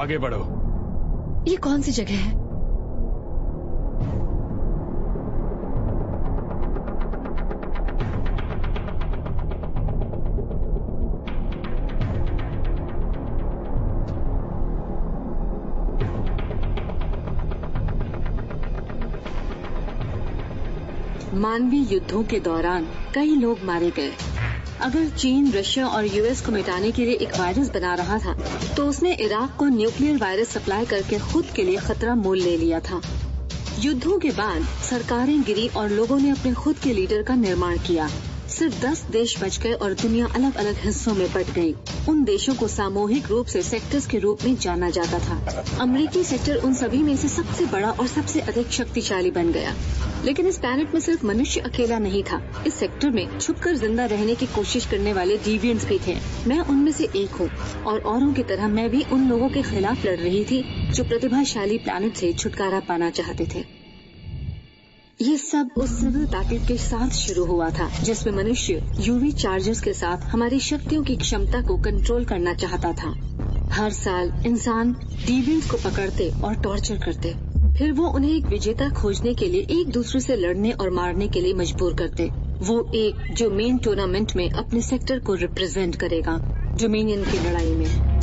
आगे बढ़ो। ये कौन सी जगह है? मानवीय युद्धों के दौरान कई लोग मारे गए। अगर चीन रशिया और यूएस को मिटाने के लिए एक वायरस बना रहा था तो उसने इराक को न्यूक्लियर वायरस सप्लाई करके खुद के लिए खतरा मोल ले लिया था। युद्धों के बाद सरकारें गिरी और लोगों ने अपने खुद के लीडर का निर्माण किया। सिर्फ 10 देश बच गए और दुनिया अलग अलग हिस्सों में बंट गई। उन देशों को सामूहिक रूप से सेक्टर्स के रूप में जाना जाता था। अमेरिकी सेक्टर उन सभी में से सबसे बड़ा और सबसे अधिक शक्तिशाली बन गया। लेकिन इस प्लैनेट में सिर्फ मनुष्य अकेला नहीं था। इस सेक्टर में छुपकर जिंदा रहने की कोशिश करने वाले डिविएंट्स भी थे। मैं उनमें से एक हूँ और औरों की तरह मैं भी उन लोगों के खिलाफ लड़ रही थी जो प्रतिभाशाली प्लैनेट से छुटकारा पाना चाहते थे। ये सब उस सिविल बैटल के साथ शुरू हुआ था जिसमें मनुष्य यूवी चार्जर्स के साथ हमारी शक्तियों की क्षमता को कंट्रोल करना चाहता था। हर साल इंसान डिविएंट्स को पकड़ते और टॉर्चर करते, फिर वो उन्हें एक विजेता खोजने के लिए एक दूसरे से लड़ने और मारने के लिए मजबूर करते। वो एक जो मेन टूर्नामेंट में अपने सेक्टर को रिप्रेजेंट करेगा, डोमिनियन की लड़ाई में।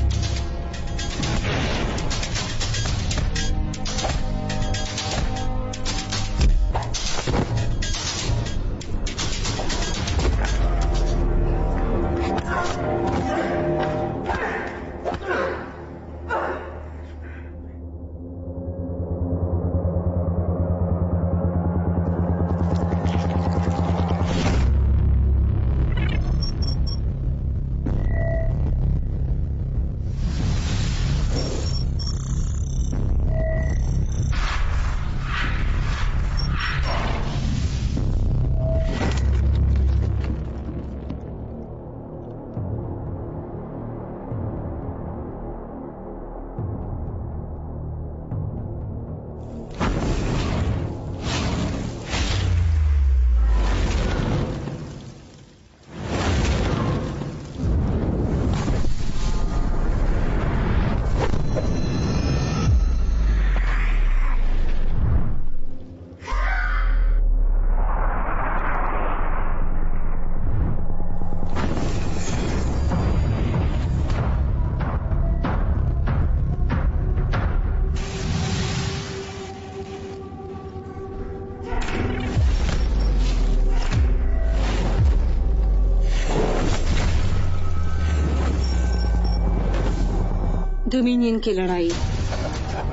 डोमिनियन की लड़ाई।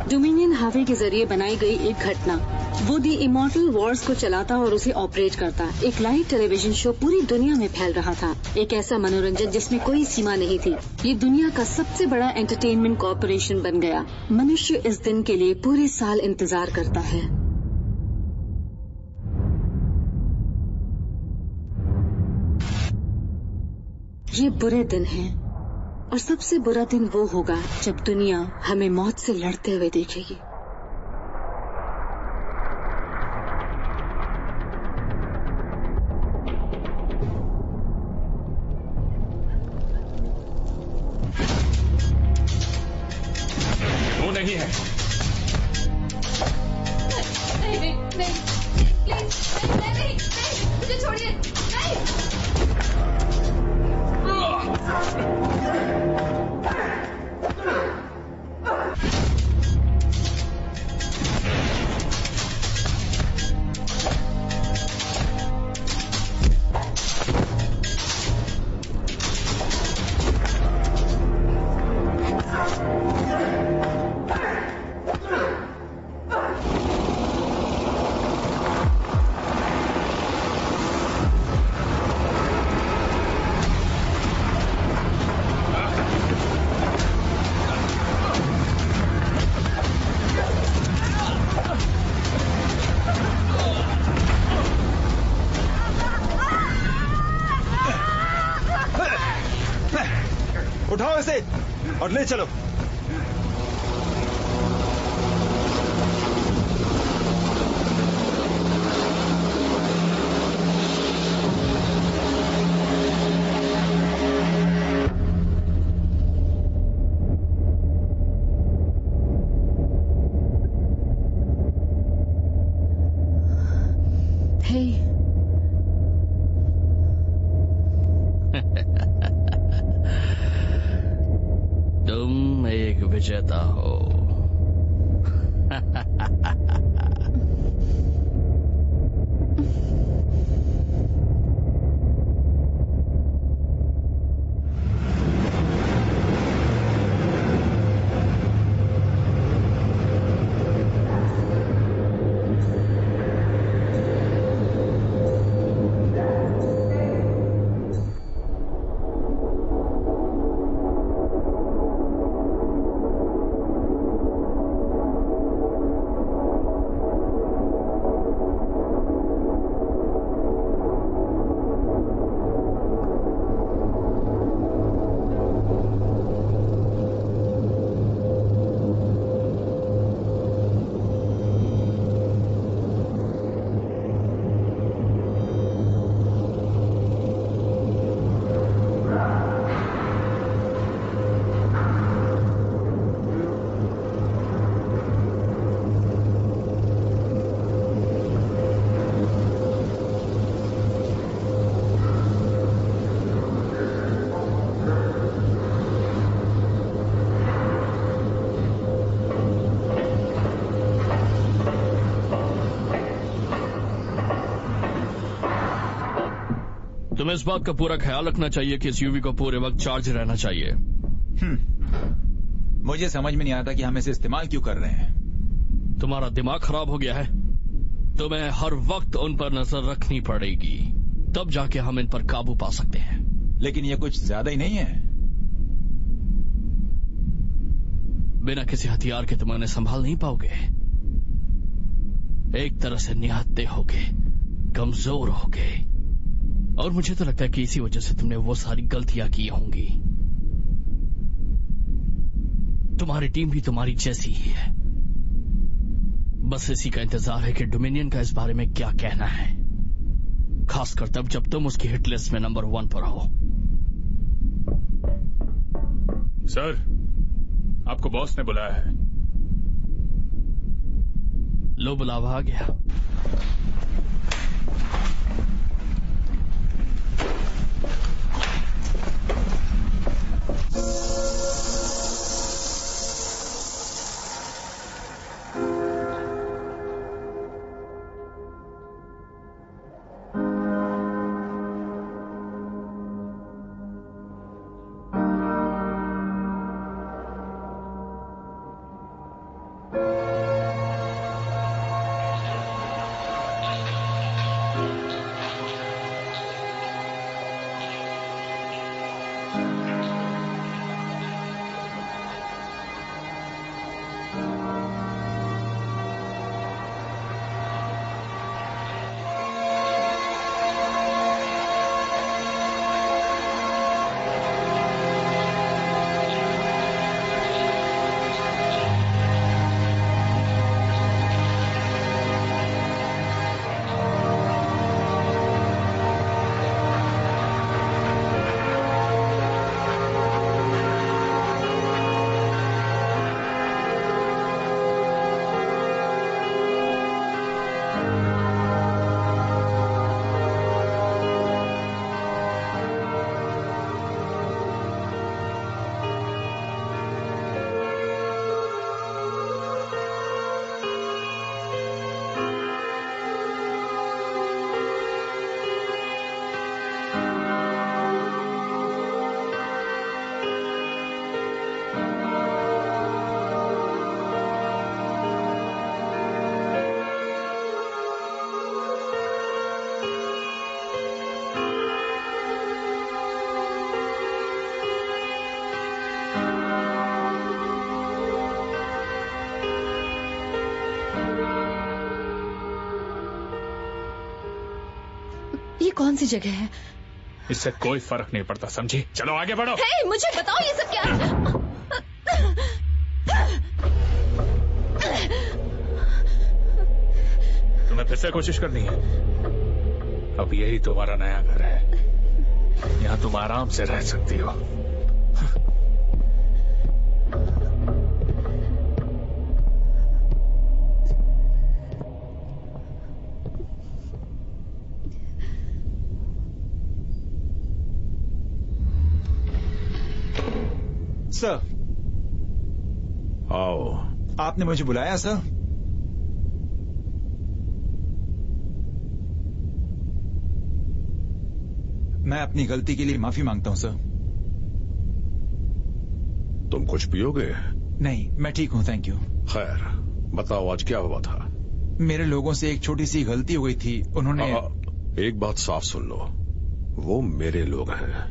डोमिनियन हावे के जरिए बनाई गई एक घटना। वो दी इमॉर्टल वॉर्स को चलाता और उसे ऑपरेट करता। एक लाइव टेलीविजन शो पूरी दुनिया में फैल रहा था। एक ऐसा मनोरंजन जिसमें कोई सीमा नहीं थी। ये दुनिया का सबसे बड़ा एंटरटेनमेंट कॉर्पोरेशन बन गया। मनुष्य इस दिन के लिए पूरे साल इंतजार करता है। ये बुरे दिन हैं और सबसे बुरा दिन वो होगा जब दुनिया हमें मौत से लड़ते हुए देखेगी। वो नहीं है। नहीं, प्लीज, नहीं, मुझे छोड़िए, नहीं। उठाओ इसे और ले चलो। चाहता हो। तुम्हें इस बात का पूरा ख्याल रखना चाहिए कि इस यूवी को पूरे वक्त चार्ज रहना चाहिए। मुझे समझ में नहीं आता कि हम इसे इस्तेमाल क्यों कर रहे हैं। तुम्हारा दिमाग खराब हो गया है। तुम्हें हर वक्त उन पर नजर रखनी पड़ेगी, तब जाके हम इन पर काबू पा सकते हैं। लेकिन ये कुछ ज्यादा ही नहीं है। बिना किसी हथियार के तुम उन्हें संभाल नहीं पाओगे। एक तरह से निहत्थे होगे, कमजोर होगे, और मुझे तो लगता है कि इसी वजह से तुमने वो सारी गलतियां की होंगी। तुम्हारी टीम भी तुम्हारी जैसी ही है। बस इसी का इंतजार है कि डोमिनियन का इस बारे में क्या कहना है, खासकर तब जब तुम उसकी हिट लिस्ट में नंबर 1 पर हो। सर, आपको बॉस ने बुलाया है। लो, बुलावा आ गया। ये कौन सी जगह है? इससे कोई फर्क नहीं पड़ता, समझी? चलो आगे बढ़ो। हे, मुझे बताओ ये सब क्या है? तुम्हें फिर से कोशिश करनी है? अब यही तुम्हारा नया घर है, यहाँ तुम आराम से रह सकती हो। सर, आओ। आपने मुझे बुलाया सर? मैं अपनी गलती के लिए माफी मांगता हूं सर। तुम कुछ पियोगे? नहीं, मैं ठीक हूं, थैंक यू। खैर, बताओ आज क्या हुआ था? मेरे लोगों से एक छोटी सी गलती हो गई थी। उन्होंने एक बात साफ सुन लो, वो मेरे लोग हैं।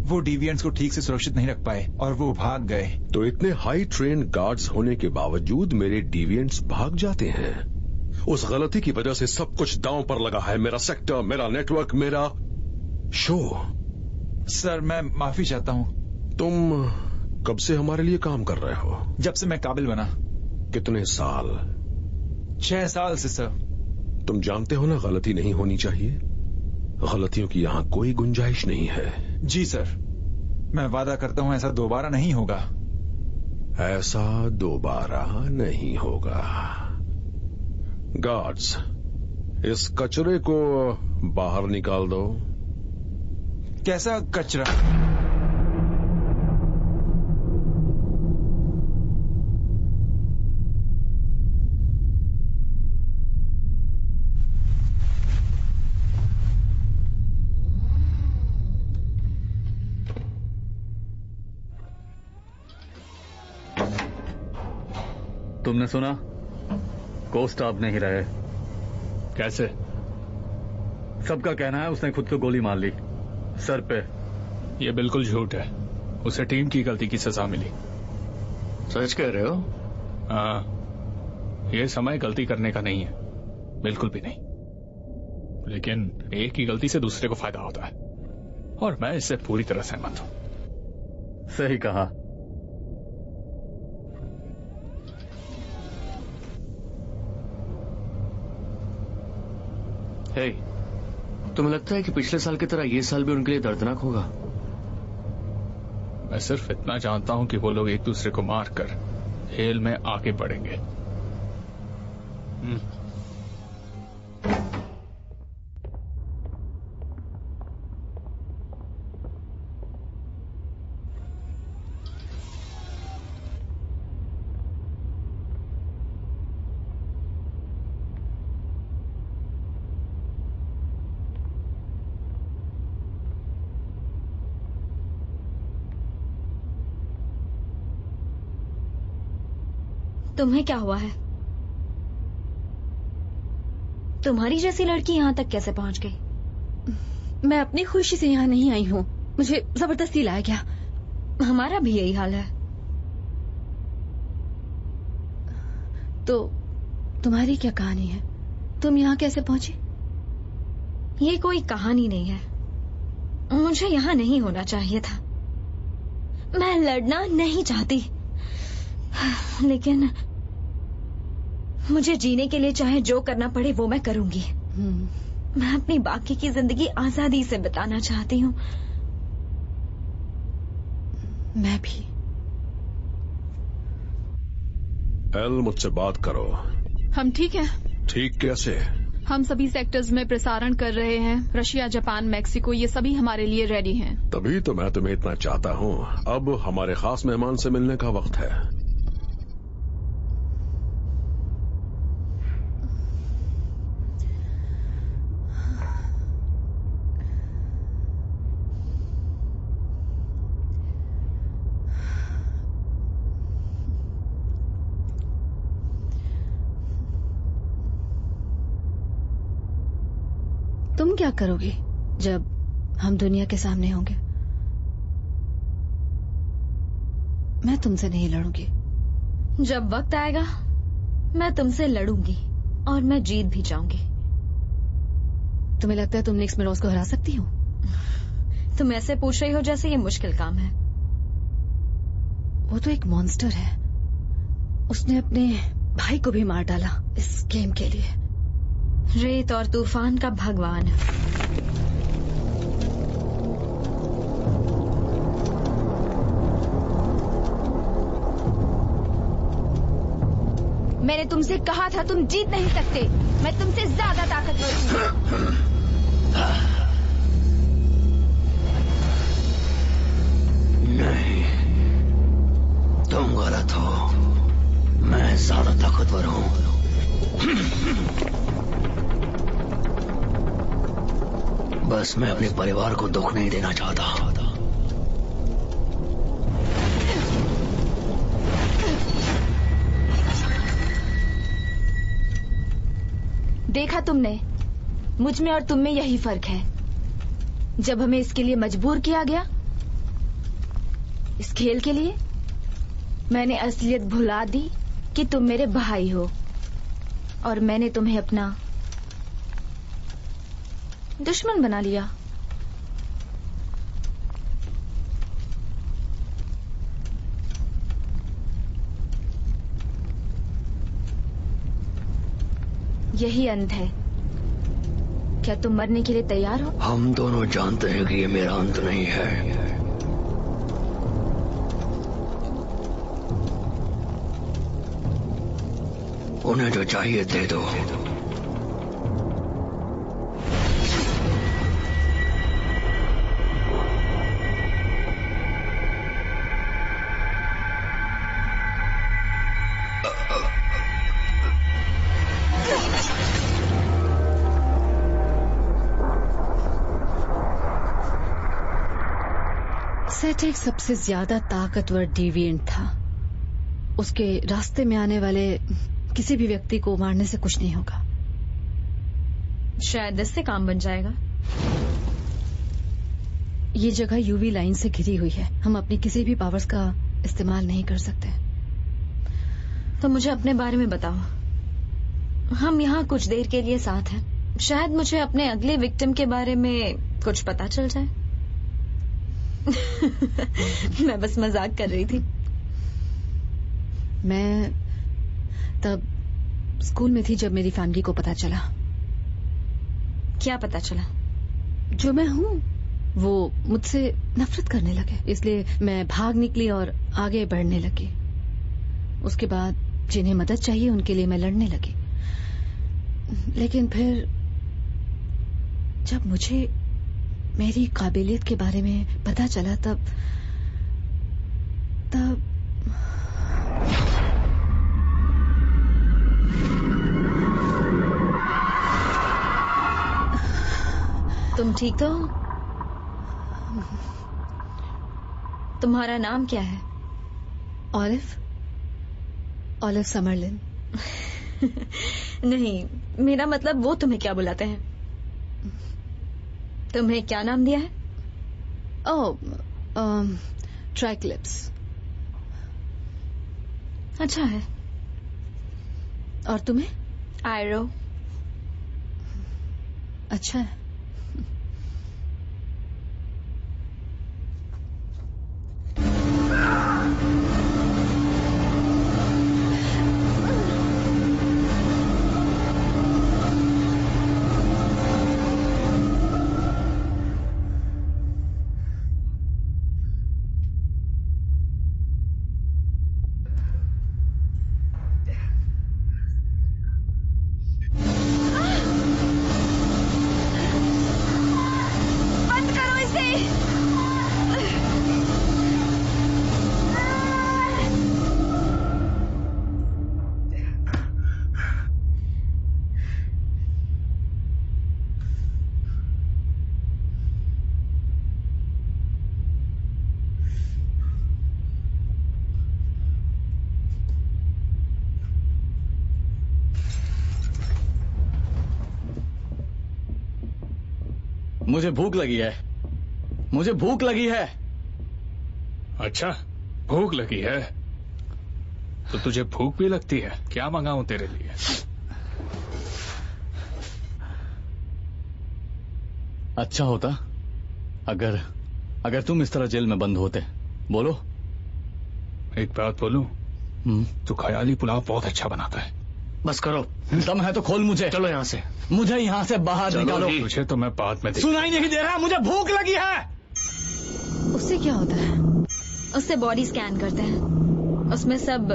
वो डिविएंट्स को ठीक से सुरक्षित नहीं रख पाए और वो भाग गए। तो इतने हाई ट्रेन गार्ड्स होने के बावजूद मेरे डिविएंट्स भाग जाते हैं? उस गलती की वजह से सब कुछ दांव पर लगा है। मेरा सेक्टर, मेरा नेटवर्क, मेरा शो। सर, मैं माफी चाहता हूं। तुम कब से हमारे लिए काम कर रहे हो? जब से मैं काबिल बना। कितने साल? 6 साल से सर। तुम जानते हो ना, गलती नहीं होनी चाहिए। गलतियों की यहां कोई गुंजाइश नहीं है। जी सर, मैं वादा करता हूं ऐसा दोबारा नहीं होगा। ऐसा दोबारा नहीं होगा। गार्ड्स, इस कचरे को बाहर निकाल दो। कैसा कचरा? तुमने सुना? कोस्टा अब नहीं रहे। कैसे? सबका कहना है उसने खुद को गोली मार ली, सर पे। ये बिल्कुल झूठ है। उसे टीम की गलती की सजा मिली। सच कह रहे हो? हाँ, ये समय गलती करने का नहीं है, बिल्कुल भी नहीं। लेकिन एक ही गलती से दूसरे को फायदा होता है, और मैं इससे पूरी तरह सहमत हूं। सही कहा। हे, तुम्हें लगता है कि पिछले साल की तरह ये साल भी उनके लिए दर्दनाक होगा? मैं सिर्फ इतना जानता हूं कि वो लोग एक दूसरे को मारकर खेल में आगे बढ़ेंगे। तुम्हें क्या हुआ है? तुम्हारी जैसी लड़की यहाँ तक कैसे पहुँच गई? मैं अपनी खुशी से यहाँ नहीं आई हूँ, मुझे जबरदस्ती लाया गया। हमारा भी यही हाल है। तो तुम्हारी क्या कहानी है? तुम यहाँ कैसे पहुँची? ये कोई कहानी नहीं है। मुझे यहाँ नहीं होना चाहिए था। मैं लड़ना नहीं चाहती, लेकिन मुझे जीने के लिए चाहे जो करना पड़े वो मैं करूंगी। मैं अपनी बाकी की जिंदगी आजादी से बिताना चाहती हूँ। मैं भी। एल, मुझसे बात करो। हम ठीक हैं। ठीक कैसे? हम सभी सेक्टर्स में प्रसारण कर रहे हैं। रशिया, जापान, मेक्सिको, ये सभी हमारे लिए रेडी हैं। तभी तो मैं तुम्हें इतना चाहता हूँ। अब हमारे खास मेहमान से मिलने का वक्त है। तुम क्या करोगे जब हम दुनिया के सामने होंगे? मैं तुमसे नहीं लड़ूंगी। जब वक्त आएगा मैं तुमसे लड़ूंगी और मैं जीत भी जाऊंगी। तुम्हें लगता है तुम निक्स मिरोज को हरा सकती हो? तुम ऐसे पूछ रही हो जैसे ये मुश्किल काम है। वो तो एक मॉन्स्टर है। उसने अपने भाई को भी मार डाला इस गेम के लिए। रेत और तूफान का भगवान। मैंने तुमसे कहा था तुम जीत नहीं सकते। मैं तुमसे ज्यादा ताकतवर हूँ। नहीं, तुम गलत हो। मैं ज्यादा ताकतवर हूं। बस मैं अपने परिवार को दुख नहीं देना चाहता। देखा तुमने, मुझ में और तुम में यही फर्क है। जब हमें इसके लिए मजबूर किया गया, इस खेल के लिए, मैंने असलियत भुला दी कि तुम मेरे भाई हो और मैंने तुम्हें अपना दुश्मन बना लिया। यही अंत है। क्या तुम मरने के लिए तैयार हो? हम दोनों जानते हैं कि ये मेरा अंत नहीं है। उन्हें जो चाहिए दे दो। सेट एक सबसे ज्यादा ताकतवर डिविएंट था। उसके रास्ते में आने वाले किसी भी व्यक्ति को मारने से कुछ नहीं होगा। शायद इससे काम बन जाएगा। ये जगह यूवी लाइन से घिरी हुई है। हम अपनी किसी भी पावर्स का इस्तेमाल नहीं कर सकते। तो मुझे अपने बारे में बताओ। हम यहाँ कुछ देर के लिए साथ हैं। शायद मुझे अपने अगले विक्टिम के बारे में कुछ पता चल जाए। मैं बस मजाक कर रही थी। मैं तब स्कूल में थी जब मेरी फैमिली को पता चला। क्या पता चला? जो मैं हूँ वो मुझसे नफरत करने लगे। इसलिए मैं भाग निकली और आगे बढ़ने लगी। उसके बाद जिन्हें मदद चाहिए उनके लिए मैं लड़ने लगी। लेकिन फिर जब मुझे मेरी काबिलियत के बारे में पता चला तब तुम ठीक तो हो? तुम्हारा नाम क्या है? ऑलिव समरलिन। नहीं, मेरा मतलब वो तुम्हें क्या बुलाते हैं? तुम्हें क्या नाम दिया है? ट्राइक्लिप्स। अच्छा है। और तुम्हें? आयरो। अच्छा है। मुझे भूख लगी है। मुझे भूख लगी है। अच्छा, भूख लगी है तो तुझे भूख भी लगती है? क्या मंगाऊं तेरे लिए? अच्छा होता अगर तुम इस तरह जेल में बंद होते। बोलो। एक बात बोलूं? तू ख्याली पुलाव बहुत अच्छा बनाता है। बस करो। दम है तो खोल मुझे। चलो यहाँ से। मुझे यहाँ से बाहर निकालो। मुझे तो मैं बाद में सुनाई नहीं दे रहा। मुझे भूख लगी है। उससे क्या होता है? उससे बॉडी स्कैन करते हैं। उसमें सब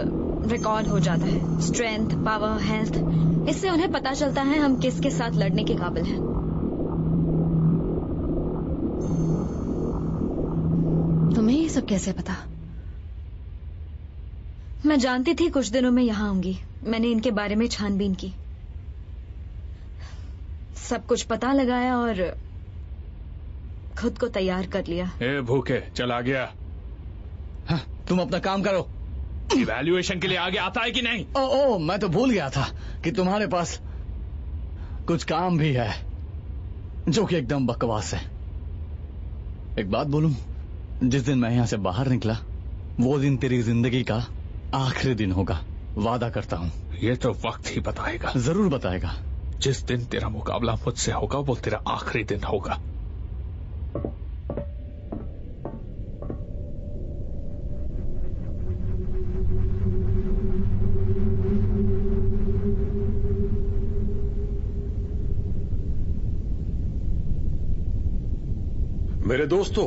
रिकॉर्ड हो जाता है। Strength, power, health. इससे उन्हें पता चलता है हम किसके साथ लड़ने के काबिल हैं। तुम्हें ये सब कैसे पता? मैं जानती थी कुछ दिनों में यहाँ आऊंगी। मैंने इनके बारे में छानबीन की, सब कुछ पता लगाया और खुद को तैयार कर लिया। ए भूखे, चल आ गया। हाँ, तुम अपना काम करो। इवैल्यूएशन के लिए आगे आता है कि नहीं? ओ, मैं तो भूल गया था कि तुम्हारे पास कुछ काम भी है जो कि एकदम बकवास है। एक बात बोलूं, जिस दिन मैं यहां से बाहर निकला वो दिन तेरी जिंदगी का आखिरी दिन होगा, वादा करता हूं। ये तो वक्त ही बताएगा। जरूर बताएगा। जिस दिन तेरा मुकाबला मुझसे होगा वो तेरा आखिरी दिन होगा। मेरे दोस्तों,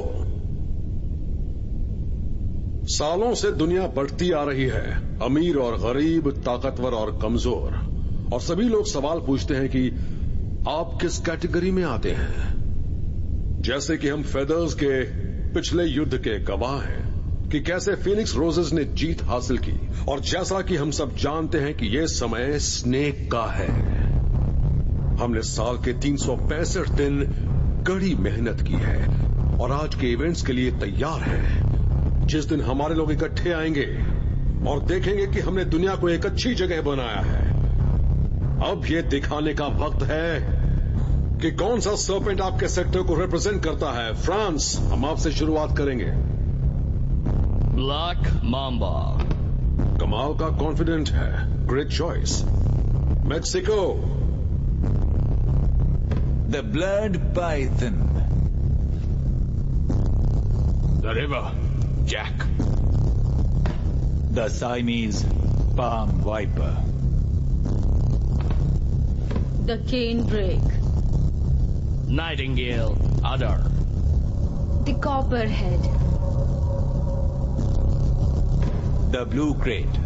सालों से दुनिया बढ़ती आ रही है, अमीर और गरीब, ताकतवर और कमजोर, और सभी लोग सवाल पूछते हैं कि आप किस कैटेगरी में आते हैं। जैसे कि हम फेदर्स के पिछले युद्ध के गवाह हैं कि कैसे फीनिक्स रोजेस ने जीत हासिल की, और जैसा कि हम सब जानते हैं कि यह समय स्नेक का है। हमने साल के 365 दिन कड़ी मेहनत की है और आज के इवेंट्स के लिए तैयार हैं, जिस दिन हमारे लोग इकट्ठे आएंगे और देखेंगे कि हमने दुनिया को एक अच्छी जगह बनाया है। अब यह दिखाने का वक्त है कि कौन सा सर्पेंट आपके सेक्टर को रिप्रेजेंट करता है। फ्रांस, हम आपसे शुरुआत करेंगे। Black mamba. कमाल का कॉन्फिडेंट है, great choice. Mexico. The blood python. The river jack. The Siamese palm viper. The cane brake. Nightingale adder. The copperhead. The blue krait.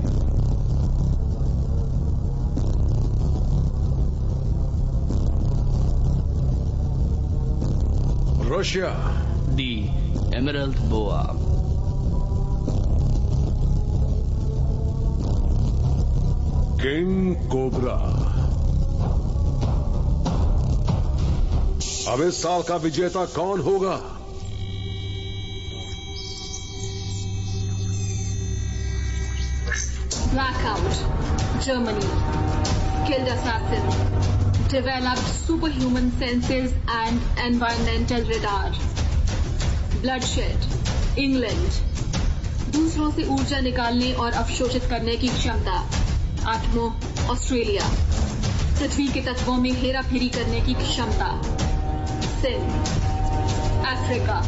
Russia. The emerald boa. King cobra. अब इस साल का विजेता कौन होगा? Blackout, Germany. Skilled assassin. Developed superhuman senses and environmental radar. Bloodshed, England. दूसरों से ऊर्जा निकालने और अवशोषित करने की क्षमता। आटमो, ऑस्ट्रेलिया। पृथ्वी के तत्वों में हेरा फेरी करने की क्षमता। सिन, अफ्रीका।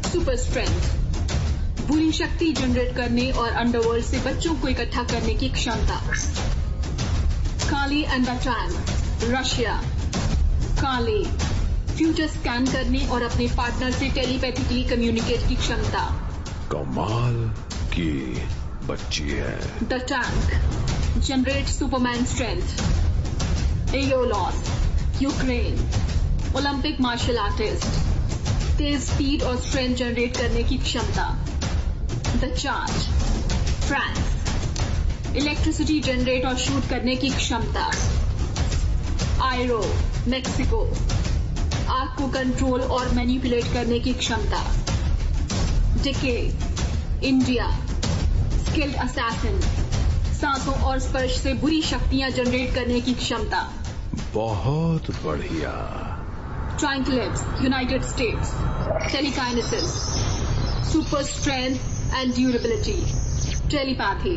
Super strength. बुरी शक्ति जनरेट करने और अंडरवर्ल्ड से बच्चों को इकट्ठा करने की क्षमता। काली एंड बटांग, रशिया। काली, फ्यूचर स्कैन करने और अपने पार्टनर से टेलीपैथिकली कम्युनिकेट की क्षमता। कमाल की बच्ची है। The tank, generate superman strength. एयोलॉस, यूक्रेन। ओलंपिक मार्शल आर्टिस्ट, तेज स्पीड और स्ट्रेंथ जनरेट करने की क्षमता। The charge, France. Electricity generate और शूट करने की क्षमता। आयरो, मेक्सिको। आग को कंट्रोल और मैनिपुलेट करने की क्षमता। Decay, India. स्किल्ड असैसिन, सांसों और स्पर्श से बुरी शक्तियां जनरेट करने की क्षमता। बहुत बढ़िया। ट्राइंक्लिप्स, United States. Telekinesis, super strength and durability. Telepathy,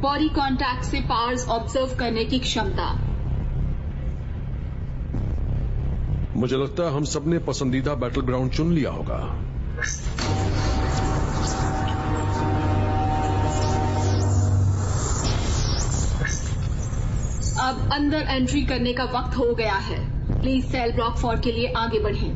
body contact से पावर्स ऑब्जर्व करने की क्षमता। मुझे लगता है हम सबने पसंदीदा बैटल ग्राउंड चुन लिया होगा। अब अंदर एंट्री करने का वक्त हो गया है। प्लीज सेल ब्लॉक 4 के लिए आगे बढ़ें।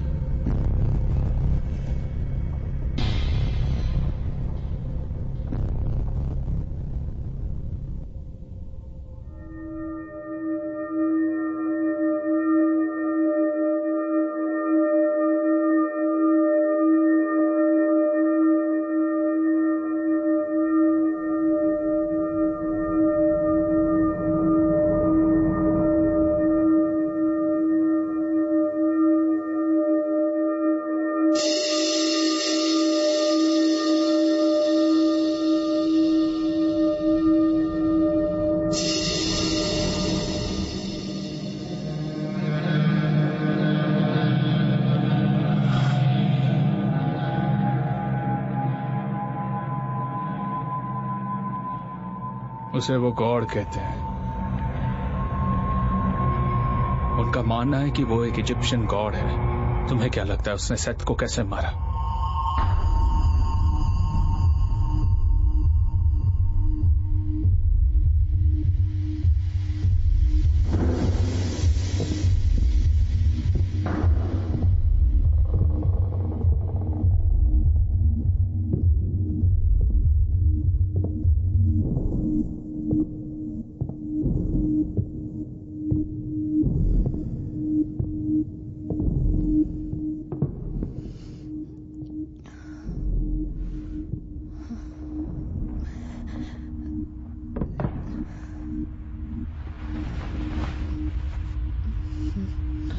उसे वो गॉड कहते हैं। उनका मानना है कि वो एक इजिप्शियन गॉड है। तुम्हें क्या लगता है उसने सेथ को कैसे मारा?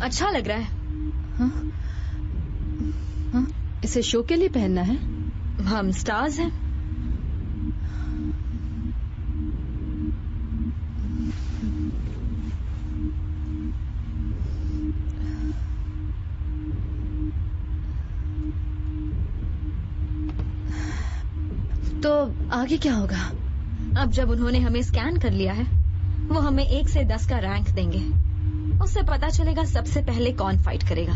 अच्छा लग रहा है। हाँ? हाँ? इसे शो के लिए पहनना है? हम स्टार्स हैं। तो आगे क्या होगा? अब जब उन्होंने हमें स्कैन कर लिया है, वो हमें 1 से 10 का रैंक देंगे। उससे पता चलेगा सबसे पहले कौन फाइट करेगा।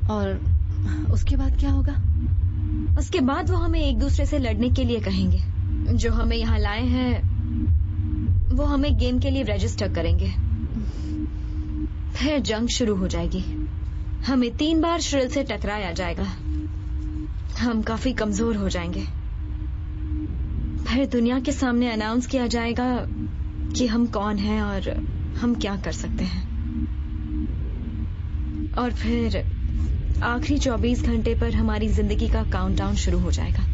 और उसके बाद क्या होगा? उसके बाद वो हमें एक दूसरे से लड़ने के लिए कहेंगे। जो हमें यहाँ लाए हैं वो हमें गेम के लिए रजिस्टर करेंगे। फिर जंग शुरू हो जाएगी। हमें 3 बार श्रिल से टकराया जाएगा। हम काफी कमजोर हो जाएंगे। फिर दुनिया के सामने अनाउंस किया जाएगा कि हम कौन हैं और हम क्या कर सकते हैं। और फिर आखिरी 24 घंटे पर हमारी जिंदगी का काउंटडाउन शुरू हो जाएगा।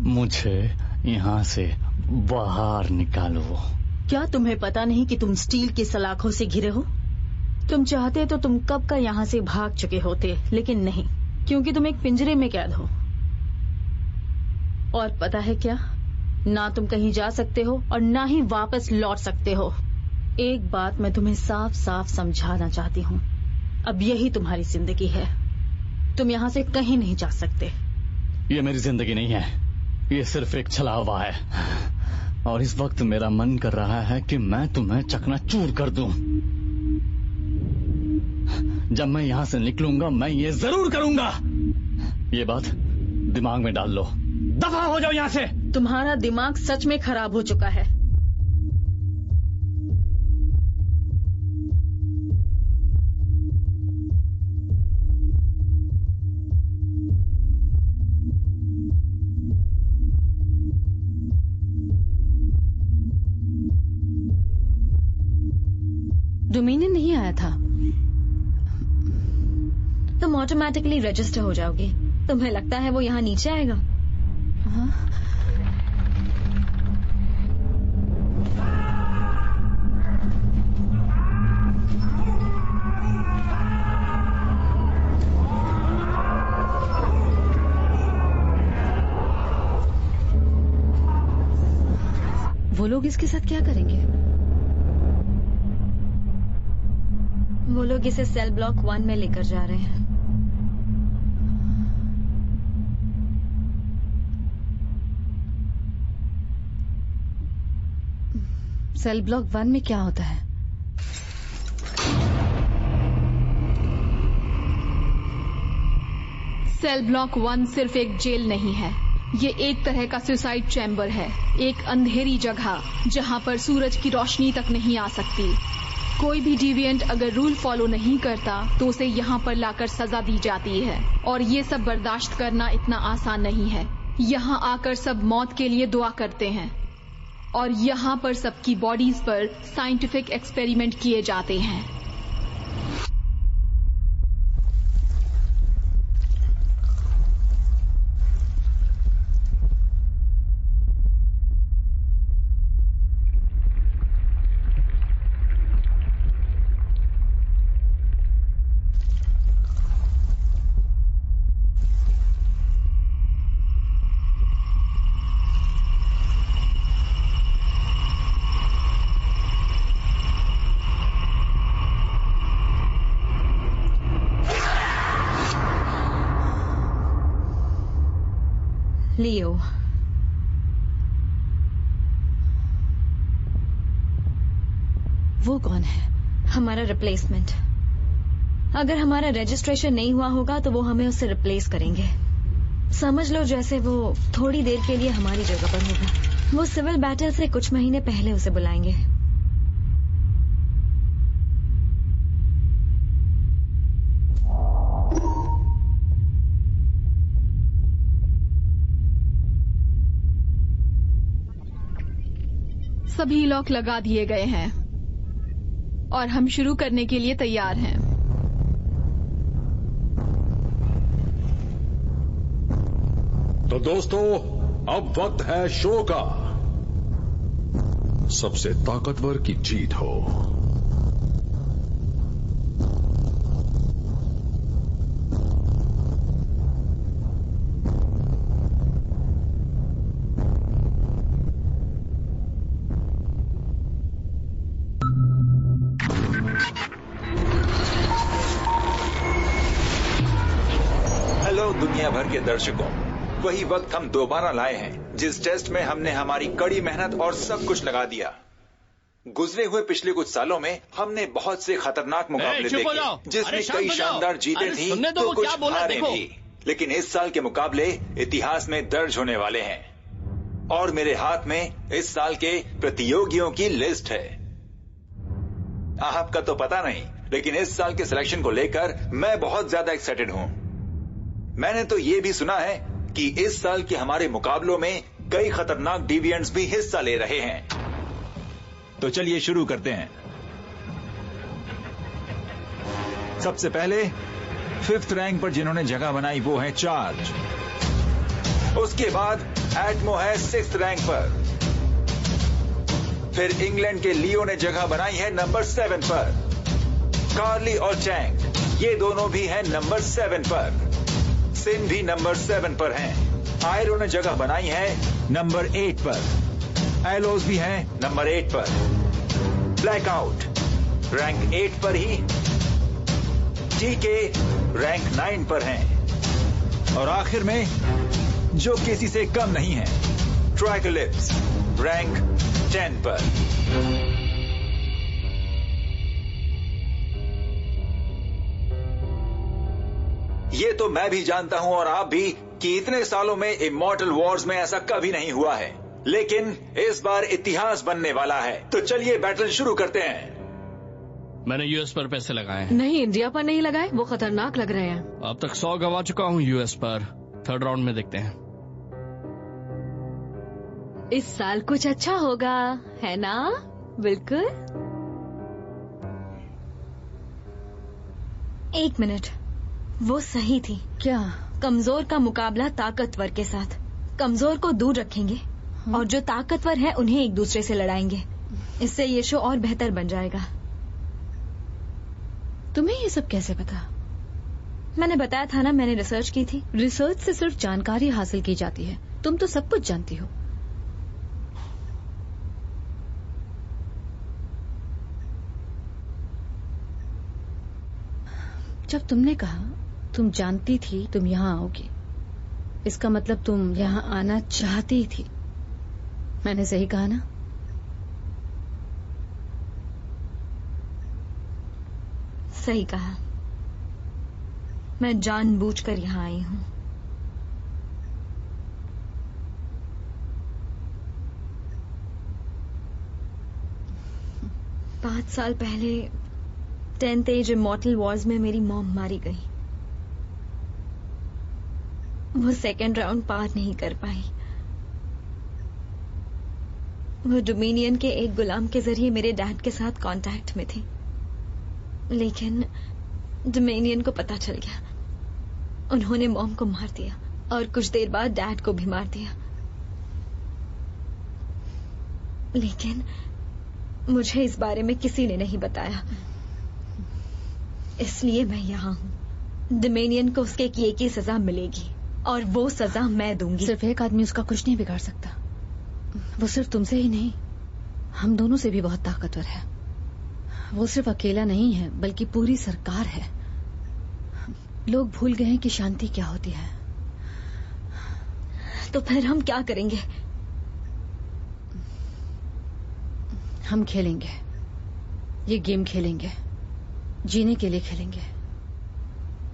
मुझे यहाँ से बाहर निकालो। क्या तुम्हें पता नहीं कि तुम स्टील की सलाखों से घिरे हो? तुम चाहते तो तुम कब का यहाँ से भाग चुके होते, लेकिन नहीं, क्योंकि तुम एक पिंजरे में कैद हो। और पता है क्या, ना तुम कहीं जा सकते हो और ना ही वापस लौट सकते हो। एक बात मैं तुम्हें साफ साफ समझाना चाहती हूँ, अब यही तुम्हारी जिंदगी है। तुम यहाँ से कहीं नहीं जा सकते। ये मेरी जिंदगी नहीं है, ये सिर्फ एक छलावा है। और इस वक्त मेरा मन कर रहा है कि मैं तुम्हें चकनाचूर कर दूं। जब मैं यहाँ से निकलूंगा मैं ये जरूर करूंगा। ये बात दिमाग में डाल लो। दफा हो जाओ यहाँ से। तुम्हारा दिमाग सच में खराब हो चुका है। डोमिनियन नहीं आया था। तुम ऑटोमेटिकली रजिस्टर हो जाओगे। तुम्हें लगता है वो यहाँ नीचे आएगा? हाँ? वो लोग इसके साथ क्या करेंगे? वो लोग इसे सेल ब्लॉक 1 में लेकर जा रहे हैं। सेल ब्लॉक 1 में क्या होता है? सेल ब्लॉक 1 सिर्फ एक जेल नहीं है, ये एक तरह का सुसाइड चैम्बर है। एक अंधेरी जगह जहां पर सूरज की रोशनी तक नहीं आ सकती। कोई भी डिविएंट अगर रूल फॉलो नहीं करता तो उसे यहाँ पर लाकर सजा दी जाती है, और ये सब बर्दाश्त करना इतना आसान नहीं है। यहाँ आकर सब मौत के लिए दुआ करते हैं, और यहाँ पर सबकी बॉडीज पर साइंटिफिक एक्सपेरिमेंट किए जाते हैं। लियो, वो कौन है? हमारा रिप्लेसमेंट। अगर हमारा रजिस्ट्रेशन नहीं हुआ होगा तो वो हमें उससे रिप्लेस करेंगे। समझ लो जैसे वो थोड़ी देर के लिए हमारी जगह पर होगा। वो सिविल बैटल से कुछ महीने पहले उसे बुलाएंगे। सभी लॉक लगा दिए गए हैं और हम शुरू करने के लिए तैयार हैं। तो दोस्तों, अब वक्त है शो का। सबसे ताकतवर की जीत हो। दुनिया भर के दर्शकों, वही वक्त हम दोबारा लाए हैं जिस टेस्ट में हमने हमारी कड़ी मेहनत और सब कुछ लगा दिया। गुजरे हुए पिछले कुछ सालों में हमने बहुत से खतरनाक मुकाबले देखे, जिसमें कई शानदार जीतें थी तो कुछ हारें भी। लेकिन इस साल के मुकाबले इतिहास में दर्ज होने वाले हैं, और मेरे हाथ में इस साल के प्रतियोगियों की लिस्ट है। आपका तो पता नहीं, लेकिन इस साल के सिलेक्शन को लेकर मैं बहुत ज्यादा एक्साइटेड हूं। मैंने तो ये भी सुना है कि इस साल के हमारे मुकाबलों में कई खतरनाक डिविएंट्स भी हिस्सा ले रहे हैं। तो चलिए शुरू करते हैं। सबसे पहले 5th रैंक पर जिन्होंने जगह बनाई वो है चार्ज। उसके बाद एटमो है 6th रैंक पर। फिर इंग्लैंड के लियो ने जगह बनाई है नंबर 7 पर। कार्ली और चैंग ये दोनों भी हैं नंबर 7 पर। सिन भी नंबर 7 पर हैं। आयरो ने जगह बनाई है नंबर 8 पर। एलोस भी है नंबर 8 पर। ब्लैकआउट रैंक 8 पर ही। टीके रैंक 9 पर हैं। और आखिर में जो किसी से कम नहीं है, ट्राइकोलिप्स रैंक 10 पर। ये तो मैं भी जानता हूं और आप भी कि इतने सालों में इमॉर्टल वॉर्स में ऐसा कभी नहीं हुआ है, लेकिन इस बार इतिहास बनने वाला है। तो चलिए बैटल शुरू करते हैं। मैंने यूएस पर पैसे लगाए हैं। नहीं, इंडिया पर नहीं लगाए, वो खतरनाक लग रहे हैं। अब तक 100 गवा चुका हूँ यूएस पर। 3rd राउंड में देखते हैं। इस साल कुछ अच्छा होगा, है ना? बिल्कुल। 1 मिनट, वो सही थी। क्या? कमजोर का मुकाबला ताकतवर के साथ। कमजोर को दूर रखेंगे और जो ताकतवर है उन्हें एक दूसरे से लड़ाएंगे। इससे ये शो और बेहतर बन जाएगा। तुम्हें ये सब कैसे पता? मैंने बताया था ना, मैंने रिसर्च की थी। रिसर्च से सिर्फ जानकारी हासिल की जाती है, तुम तो सब कुछ जानती हो। जब तुमने कहा तुम जानती थी तुम यहाँ आओगी, इसका मतलब तुम यहाँ आना चाहती थी। मैंने सही कहा ना? सही कहा। मैं जानबूझकर यहाँ आई हूँ। 5 साल पहले 10th एज इमॉर्टल वॉर्स में मेरी मॉम मारी गई। वो सेकंड राउंड पार नहीं कर पाई। वो डोमिनियन के एक गुलाम के जरिए मेरे डैड के साथ कांटेक्ट में थी, लेकिन डोमिनियन को पता चल गया। उन्होंने मॉम को मार दिया और कुछ देर बाद डैड को भी मार दिया। लेकिन मुझे इस बारे में किसी ने नहीं बताया, इसलिए मैं यहाँ हूँ। डोमिनियन को उसके किए की सजा मिलेगी और वो सजा मैं दूंगी। सिर्फ एक आदमी उसका कुछ नहीं बिगाड़ सकता। वो सिर्फ तुमसे ही नहीं, हम दोनों से भी बहुत ताकतवर है। वो सिर्फ अकेला नहीं है, बल्कि पूरी सरकार है। लोग भूल गए हैं कि शांति क्या होती है। तो फिर हम क्या करेंगे? हम खेलेंगे, ये गेम खेलेंगे, जीने के लिए खेलेंगे,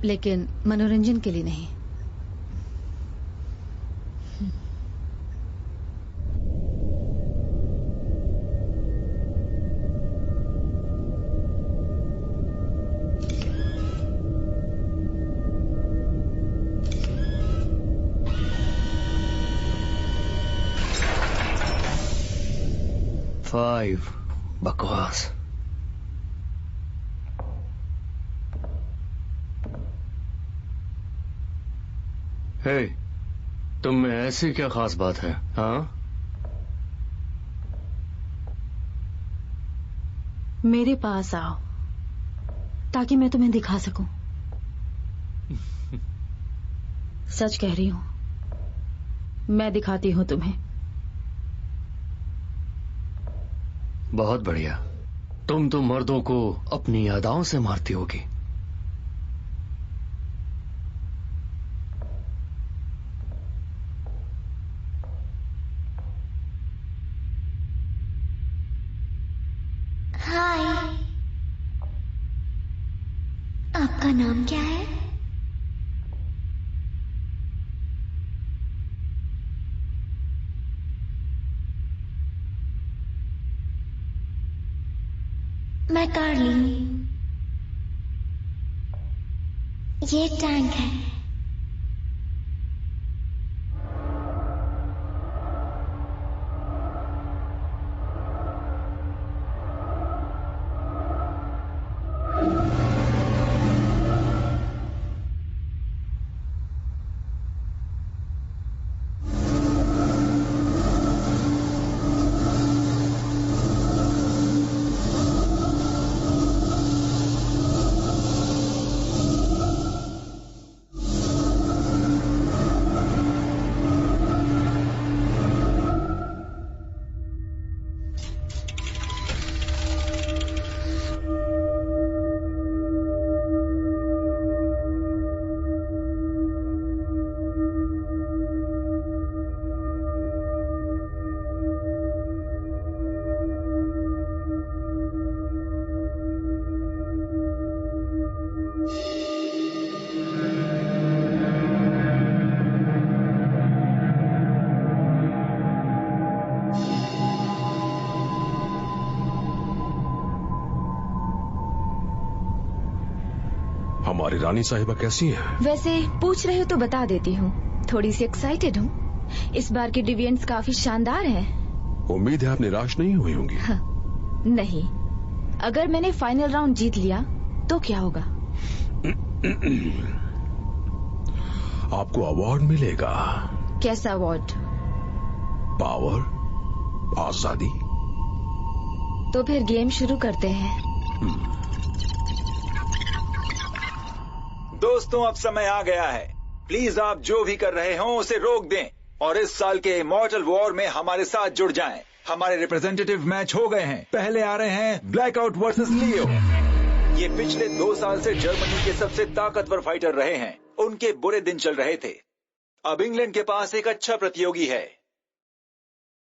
लेकिन मनोरंजन के लिए नहीं। बकवास। हे, तुम में ऐसी क्या खास बात है? हाँ, मेरे पास आओ ताकि मैं तुम्हें दिखा सकूं। सच कह रही हूं, मैं दिखाती हूं तुम्हें। बहुत बढ़िया। तुम तो मर्दों को अपनी अदाओं से मारती होगी। हाय, आपका नाम क्या है? मैं कार्ली। ये टैंक है। हमारी रानी साहिबा कैसी हैं? वैसे पूछ रहे हो तो बता देती हूँ, थोड़ी सी एक्साइटेड हूँ। इस बार के डिविडेंड्स काफी शानदार हैं। उम्मीद है आप निराश नहीं हुई होंगी। हाँ, नहीं, अगर मैंने फाइनल राउंड जीत लिया तो क्या होगा? आपको अवार्ड मिलेगा। कैसा अवार्ड? पावर, आजादी। तो फिर गेम शुरू करते हैं। दोस्तों, अब समय आ गया है। प्लीज आप जो भी कर रहे हो उसे रोक दें और इस साल के इमॉर्टल वॉर में हमारे साथ जुड़ जाएं। हमारे रिप्रेजेंटेटिव मैच हो गए हैं। पहले आ रहे हैं ब्लैकआउट वर्सेस लियो। ये पिछले 2 साल से जर्मनी के सबसे ताकतवर फाइटर रहे हैं। उनके बुरे दिन चल रहे थे। अब इंग्लैंड के पास एक अच्छा प्रतियोगी है,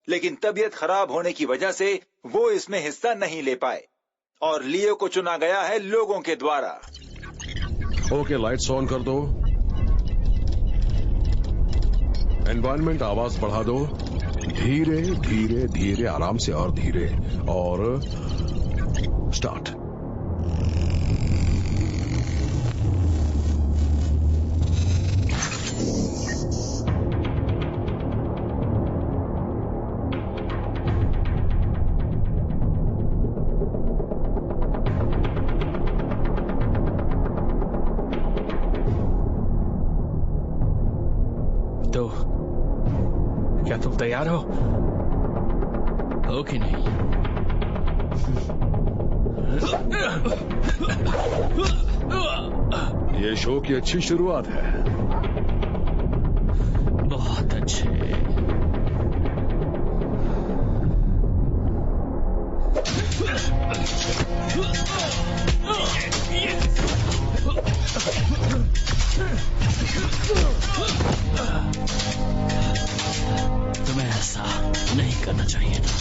लेकिन तबीयत खराब होने की वजह से वो इसमें हिस्सा नहीं ले पाए और लियो को चुना गया है लोगों के द्वारा। ओके, लाइट्स ऑन कर दो। एनवायरनमेंट आवाज बढ़ा दो। धीरे धीरे धीरे, आराम से और धीरे। और स्टार्ट। तो क्या तुम तैयार हो? हो कि नहीं? ये शो की अच्छी शुरुआत है। बहुत अच्छे। तुम्हें ऐसा नहीं करना चाहिए था।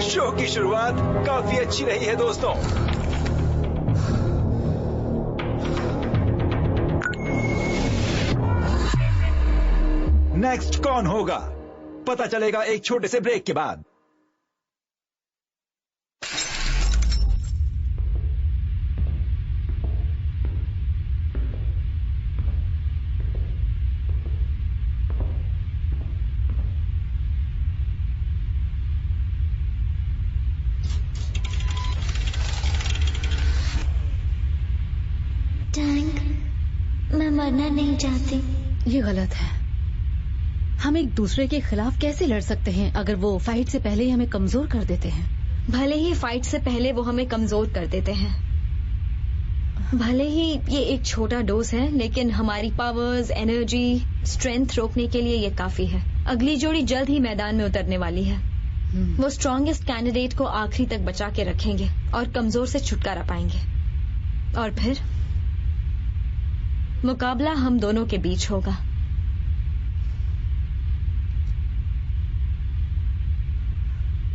शो की शुरुआत काफी अच्छी रही है दोस्तों। नेक्स्ट कौन होगा पता चलेगा एक छोटे से ब्रेक के बाद। टैंक, मैं मरना नहीं चाहती। ये गलत है। हम एक दूसरे के खिलाफ कैसे लड़ सकते हैं अगर वो फाइट से पहले ही हमें कमजोर कर देते हैं? भले ही फाइट से पहले वो हमें कमजोर कर देते हैं, भले ही ये एक छोटा डोज है, लेकिन हमारी पावर्स, एनर्जी, स्ट्रेंथ रोकने के लिए ये काफी है। अगली जोड़ी जल्द ही मैदान में उतरने वाली है। वो स्ट्रॉन्गेस्ट कैंडिडेट को आखिरी तक बचा के रखेंगे और कमजोर से छुटकारा पाएंगे, और फिर मुकाबला हम दोनों के बीच होगा।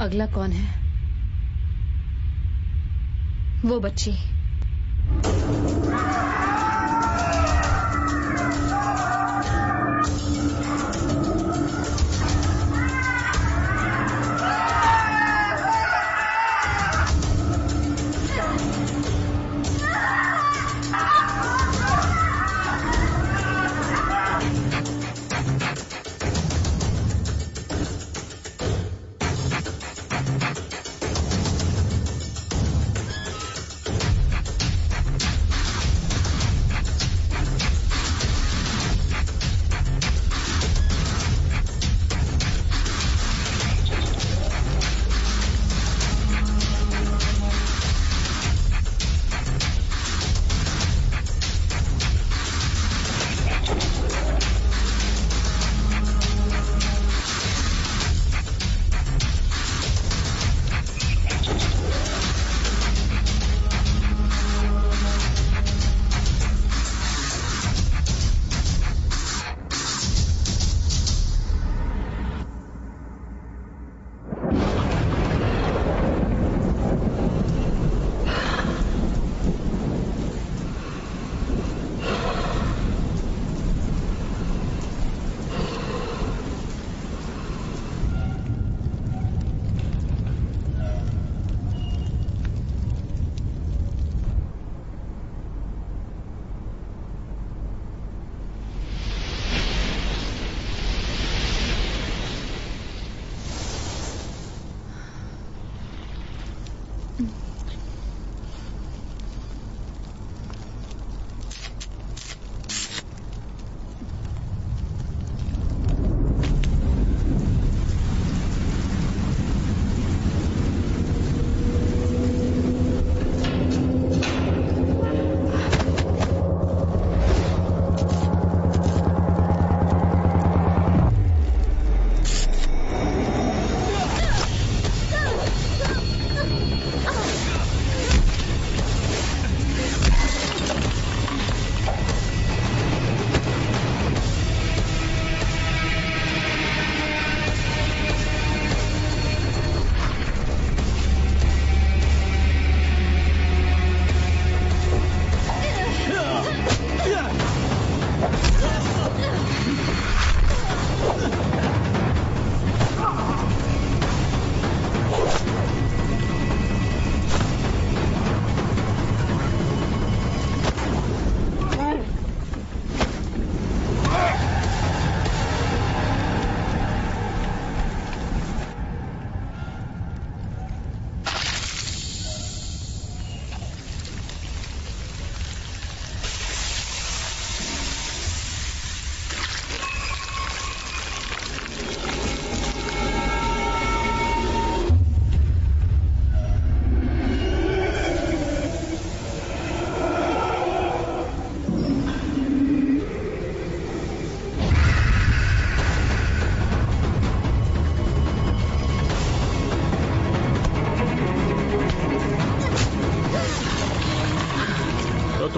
अगला कौन है? वो बच्ची।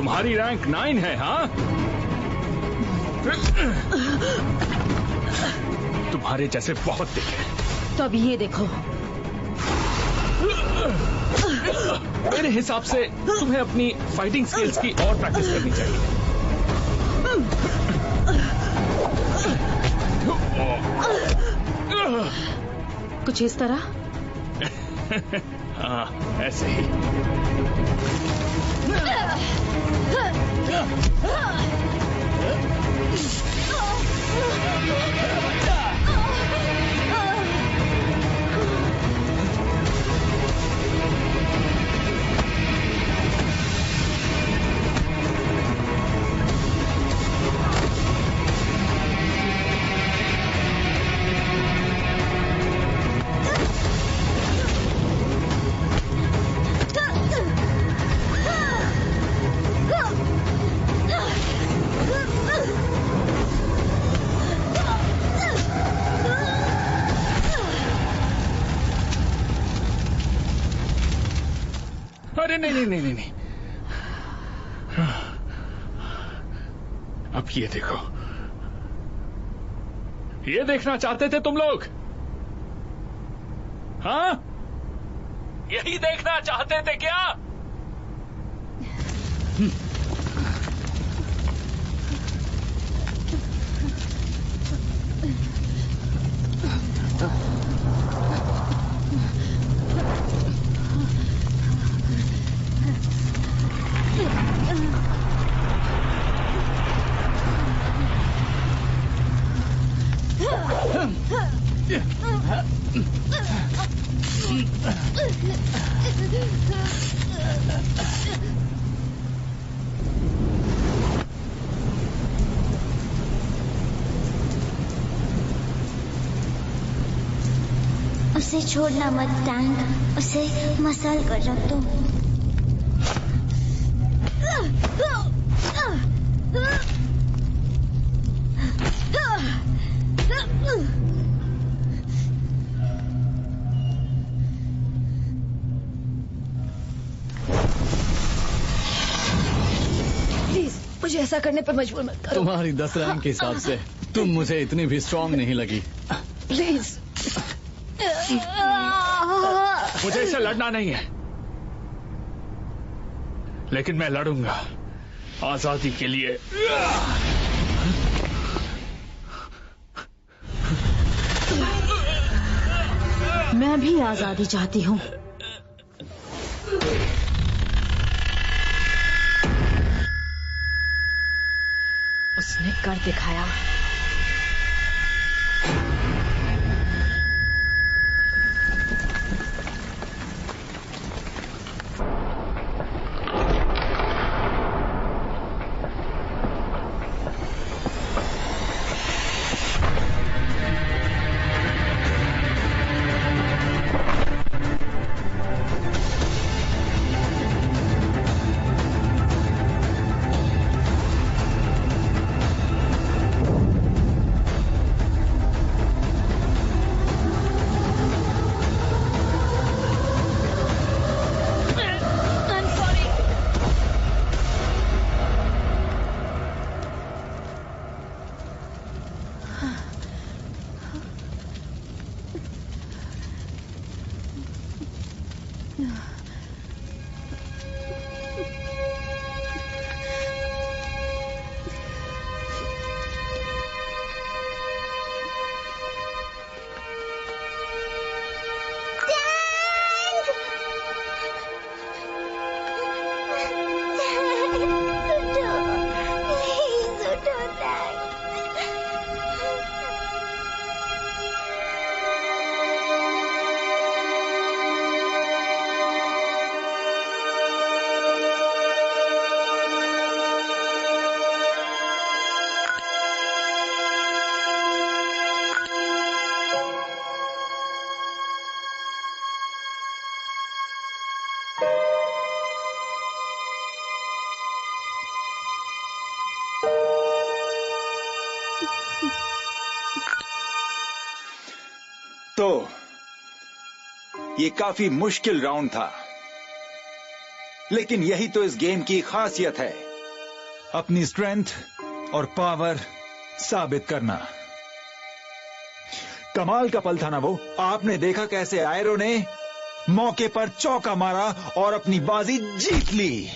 तुम्हारी रैंक 9 है, हाँ? तुम्हारे जैसे बहुत देखे। तो अब ये देखो। मेरे हिसाब से तुम्हें अपनी फाइटिंग स्किल्स की और प्रैक्टिस करनी चाहिए। कुछ इस तरह? हाँ, ऐसे ही। अरे नहीं। अब ये देखो, ये देखना चाहते थे तुम लोग, हाँ? यही देखना चाहते थे क्या? उसे छोड़ना मत टैंक, उसे मसल कर रख दो। प्लीज मुझे ऐसा करने पर मजबूर मत करो। तुम्हारी 10 रैंक के हिसाब से तुम मुझे इतनी भी स्ट्रांग नहीं लगी। प्लीज। मुझे इससे लड़ना नहीं है, लेकिन मैं लड़ूंगा आजादी के लिए। मैं भी आजादी चाहती हूँ। उसने कर दिखाया। तो ये काफी मुश्किल राउंड था, लेकिन यही तो इस गेम की खासियत है। अपनी स्ट्रेंथ और पावर साबित करना। कमाल का पल था ना वो। आपने देखा कैसे आयरो ने मौके पर चौका मारा और अपनी बाजी जीत ली।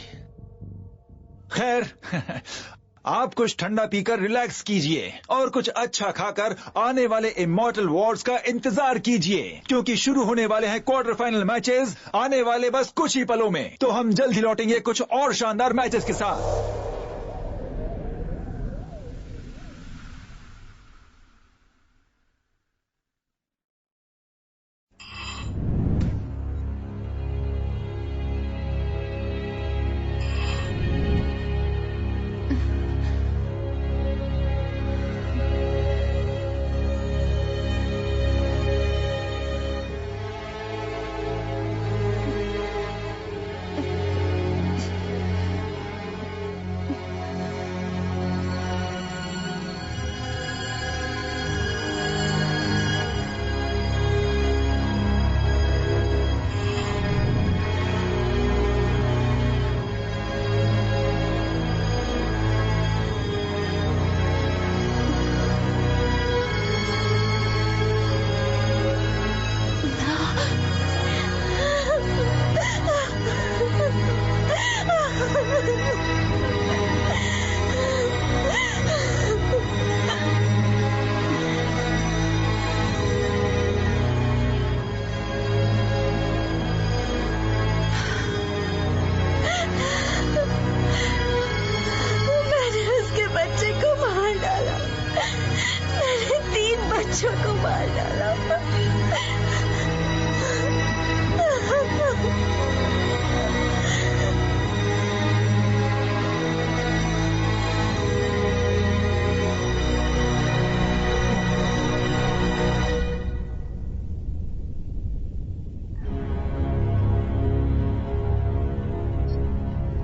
खैर आप कुछ ठंडा पीकर रिलैक्स कीजिए और कुछ अच्छा खाकर आने वाले इमॉर्टल वॉर्स का इंतजार कीजिए, क्योंकि शुरू होने वाले हैं क्वार्टर फाइनल मैचेस आने वाले बस कुछ ही पलों में। तो हम जल्द ही लौटेंगे कुछ और शानदार मैचेस के साथ।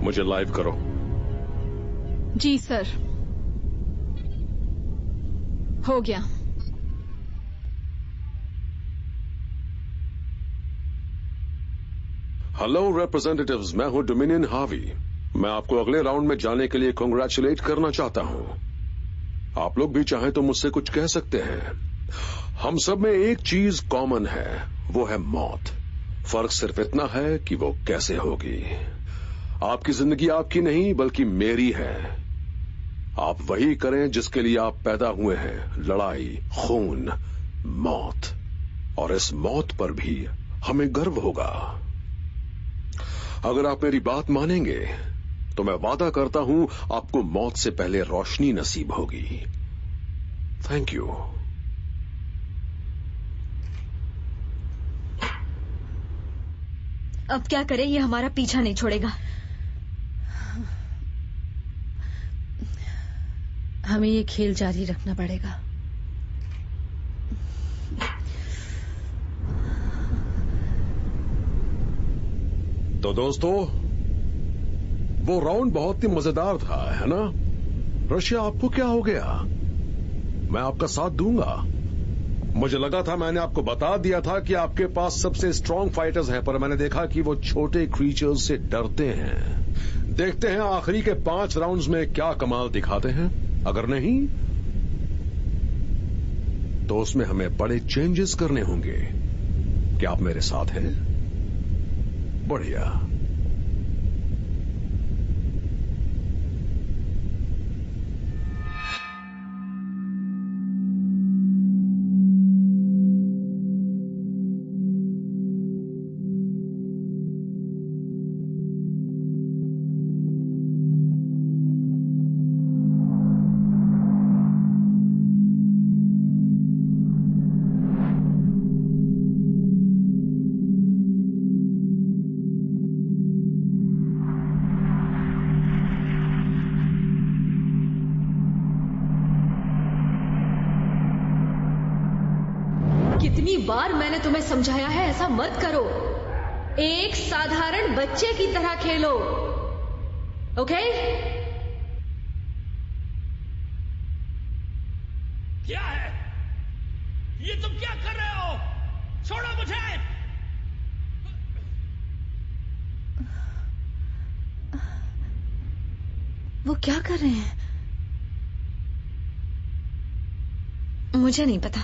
मुझे लाइव करो। जी सर, हो गया। हेलो रिप्रेजेंटेटिव्स, मैं हूं डोमिनियन हावी। मैं आपको अगले राउंड में जाने के लिए कांग्रेचुलेट करना चाहता हूं। आप लोग भी चाहें तो मुझसे कुछ कह सकते हैं। हम सब में एक चीज कॉमन है, वो है मौत। फर्क सिर्फ इतना है कि वो कैसे होगी। आपकी जिंदगी आपकी नहीं बल्कि मेरी है। आप वही करें जिसके लिए आप पैदा हुए हैं, लड़ाई, खून, मौत। और इस मौत पर भी हमें गर्व होगा। अगर आप मेरी बात मानेंगे तो मैं वादा करता हूं आपको मौत से पहले रोशनी नसीब होगी। Thank you. अब क्या करें, ये हमारा पीछा नहीं छोड़ेगा। हमें ये खेल जारी रखना पड़ेगा। तो दोस्तों, वो राउंड बहुत ही मजेदार था, है ना? रशिया, आपको क्या हो गया? मैं आपका साथ दूंगा। मुझे लगा था, मैंने आपको बता दिया था कि आपके पास सबसे स्ट्रांग फाइटर्स हैं, पर मैंने देखा कि वो छोटे क्रीचर्स से डरते हैं। देखते हैं आखिरी के 5 राउंड्स में क्या कमाल दिखाते हैं। अगर नहीं तो उसमें हमें बड़े चेंजेस करने होंगे। क्या आप मेरे साथ हैं? बढ़िया। कितनी बार मैंने तुम्हें समझाया है, ऐसा मत करो। एक साधारण बच्चे की तरह खेलो, ओके? क्या है ये? तुम क्या कर रहे हो? छोड़ो मुझे। वो क्या कर रहे हैं? मुझे नहीं पता।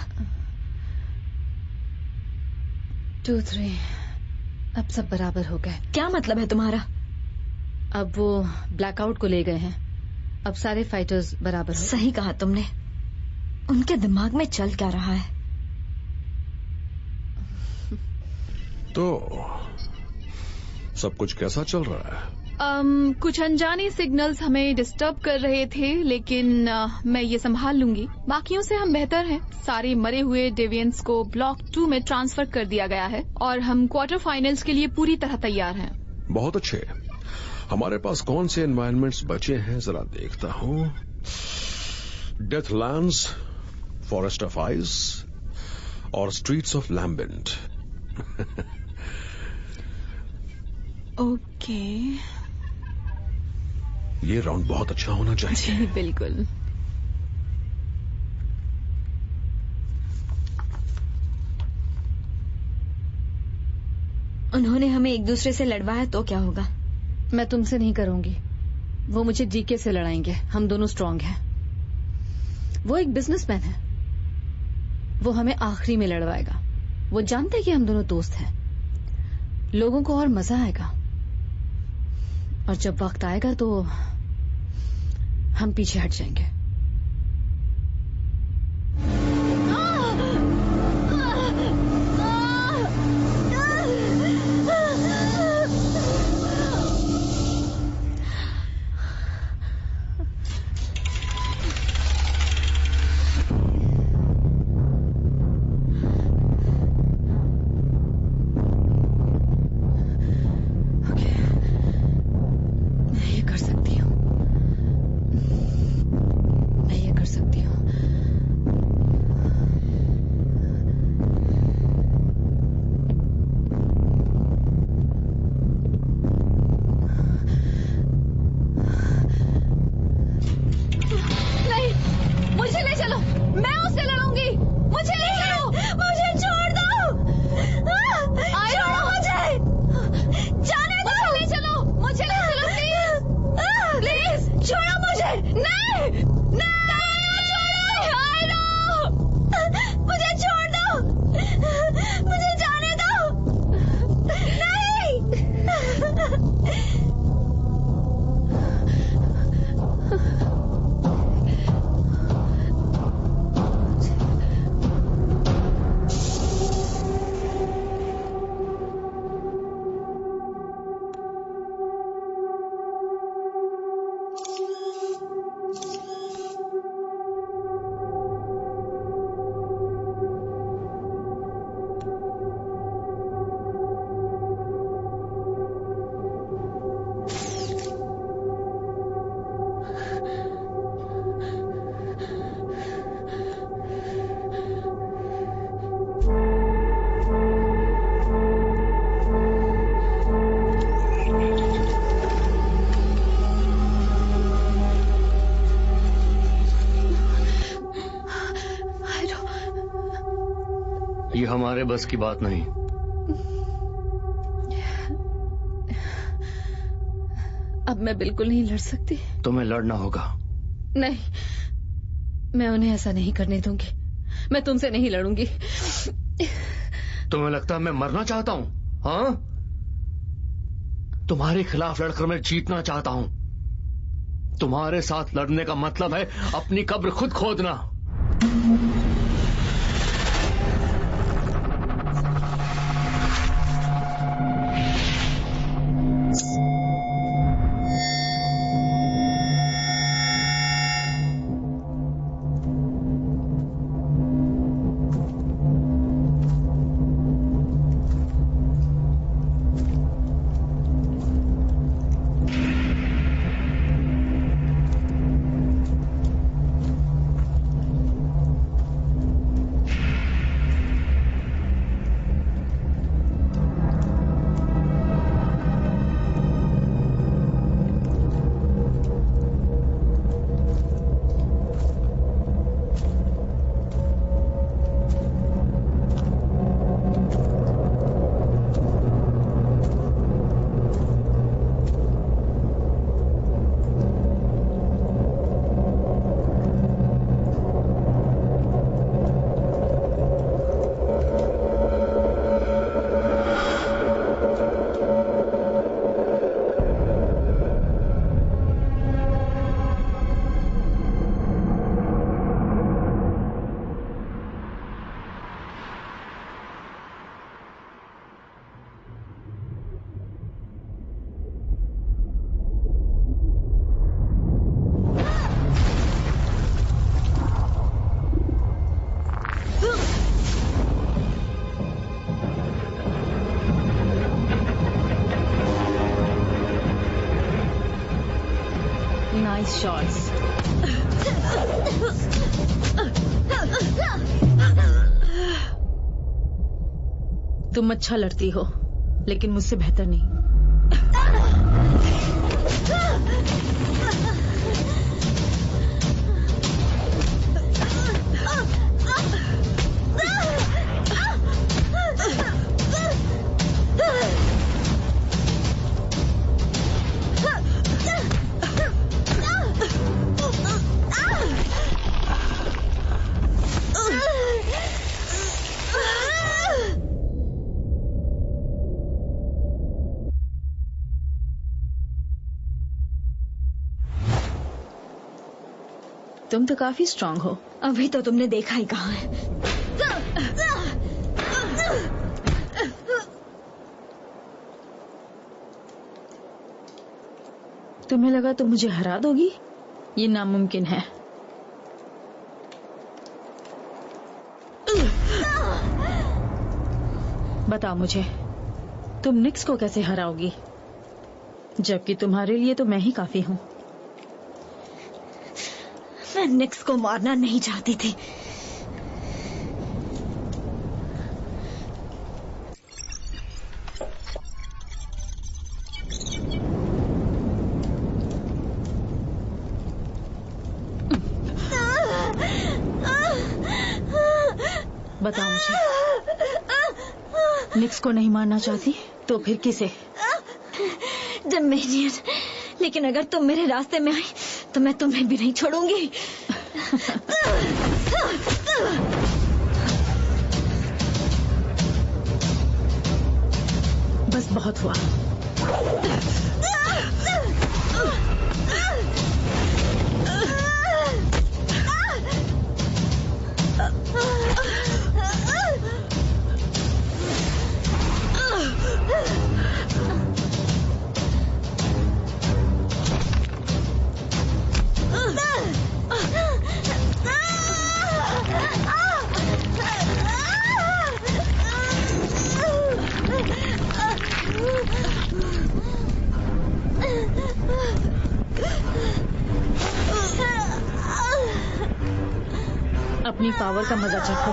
2, 3 अब सब बराबर हो गए। क्या मतलब है तुम्हारा? अब वो ब्लैकआउट को ले गए हैं। अब सारे फाइटर्स बराबर हो। सही कहा तुमने। उनके दिमाग में चल क्या रहा है? तो सब कुछ कैसा चल रहा है? कुछ अनजाने सिग्नल्स हमें डिस्टर्ब कर रहे थे, लेकिन मैं ये संभाल लूंगी। बाकियों से हम बेहतर हैं। सारे मरे हुए डेवियंस को ब्लॉक 2 में ट्रांसफर कर दिया गया है और हम क्वार्टर फाइनल्स के लिए पूरी तरह तैयार हैं। बहुत अच्छे। हमारे पास कौन से एनवायरनमेंट्स बचे हैं जरा देखता हूं। डेथलैंड्स, फॉरेस्ट ऑफ आइस और स्ट्रीट्स ऑफ लैम्बेंट। ओके। ये राउंड बहुत अच्छा होना चाहिए। जी बिल्कुल। उन्होंने हमें एक दूसरे से लड़वाया तो क्या होगा? मैं तुमसे नहीं करूंगी। वो मुझे डीके से लड़ाएंगे। हम दोनों स्ट्रांग हैं। वो एक बिजनेसमैन है। वो हमें आखिरी में लड़वाएगा। वो जानते हैं कि हम दोनों दोस्त हैं। लोगों को और मजा आएगा। और जब वक्त आएगा तो हम पीछे हट जाएंगे। ये हमारे बस की बात नहीं। अब मैं बिल्कुल नहीं लड़ सकती। तुम्हें लड़ना होगा। नहीं, मैं उन्हें ऐसा नहीं करने दूंगी। मैं तुमसे नहीं लड़ूंगी। तुम्हें लगता है मैं मरना चाहता हूं? हाँ, तुम्हारे खिलाफ लड़कर मैं जीतना चाहता हूं। तुम्हारे साथ लड़ने का मतलब है अपनी कब्र खुद खोदना। Nice shots. तुम अच्छा लड़ती हो, लेकिन मुझसे बेहतर नहीं। तुम तो काफी स्ट्रांग हो। अभी तो तुमने देखा ही कहाँ है। तुम्हें लगा तुम मुझे हरा दोगी? ये नामुमकिन है। बताओ मुझे, तुम निक्स को कैसे हराओगी? जबकि तुम्हारे लिए तो मैं ही काफी हूँ। मैं निक्स को मारना नहीं चाहती थी। बताओ मुझे, निक्स को नहीं मारना चाहती तो फिर किसे? डोमिनियन। लेकिन अगर तुम मेरे रास्ते में आई तो मैं तुम्हें भी नहीं छोड़ूंगी। बस बहुत हुआ। अपनी पावर का मजा चखो।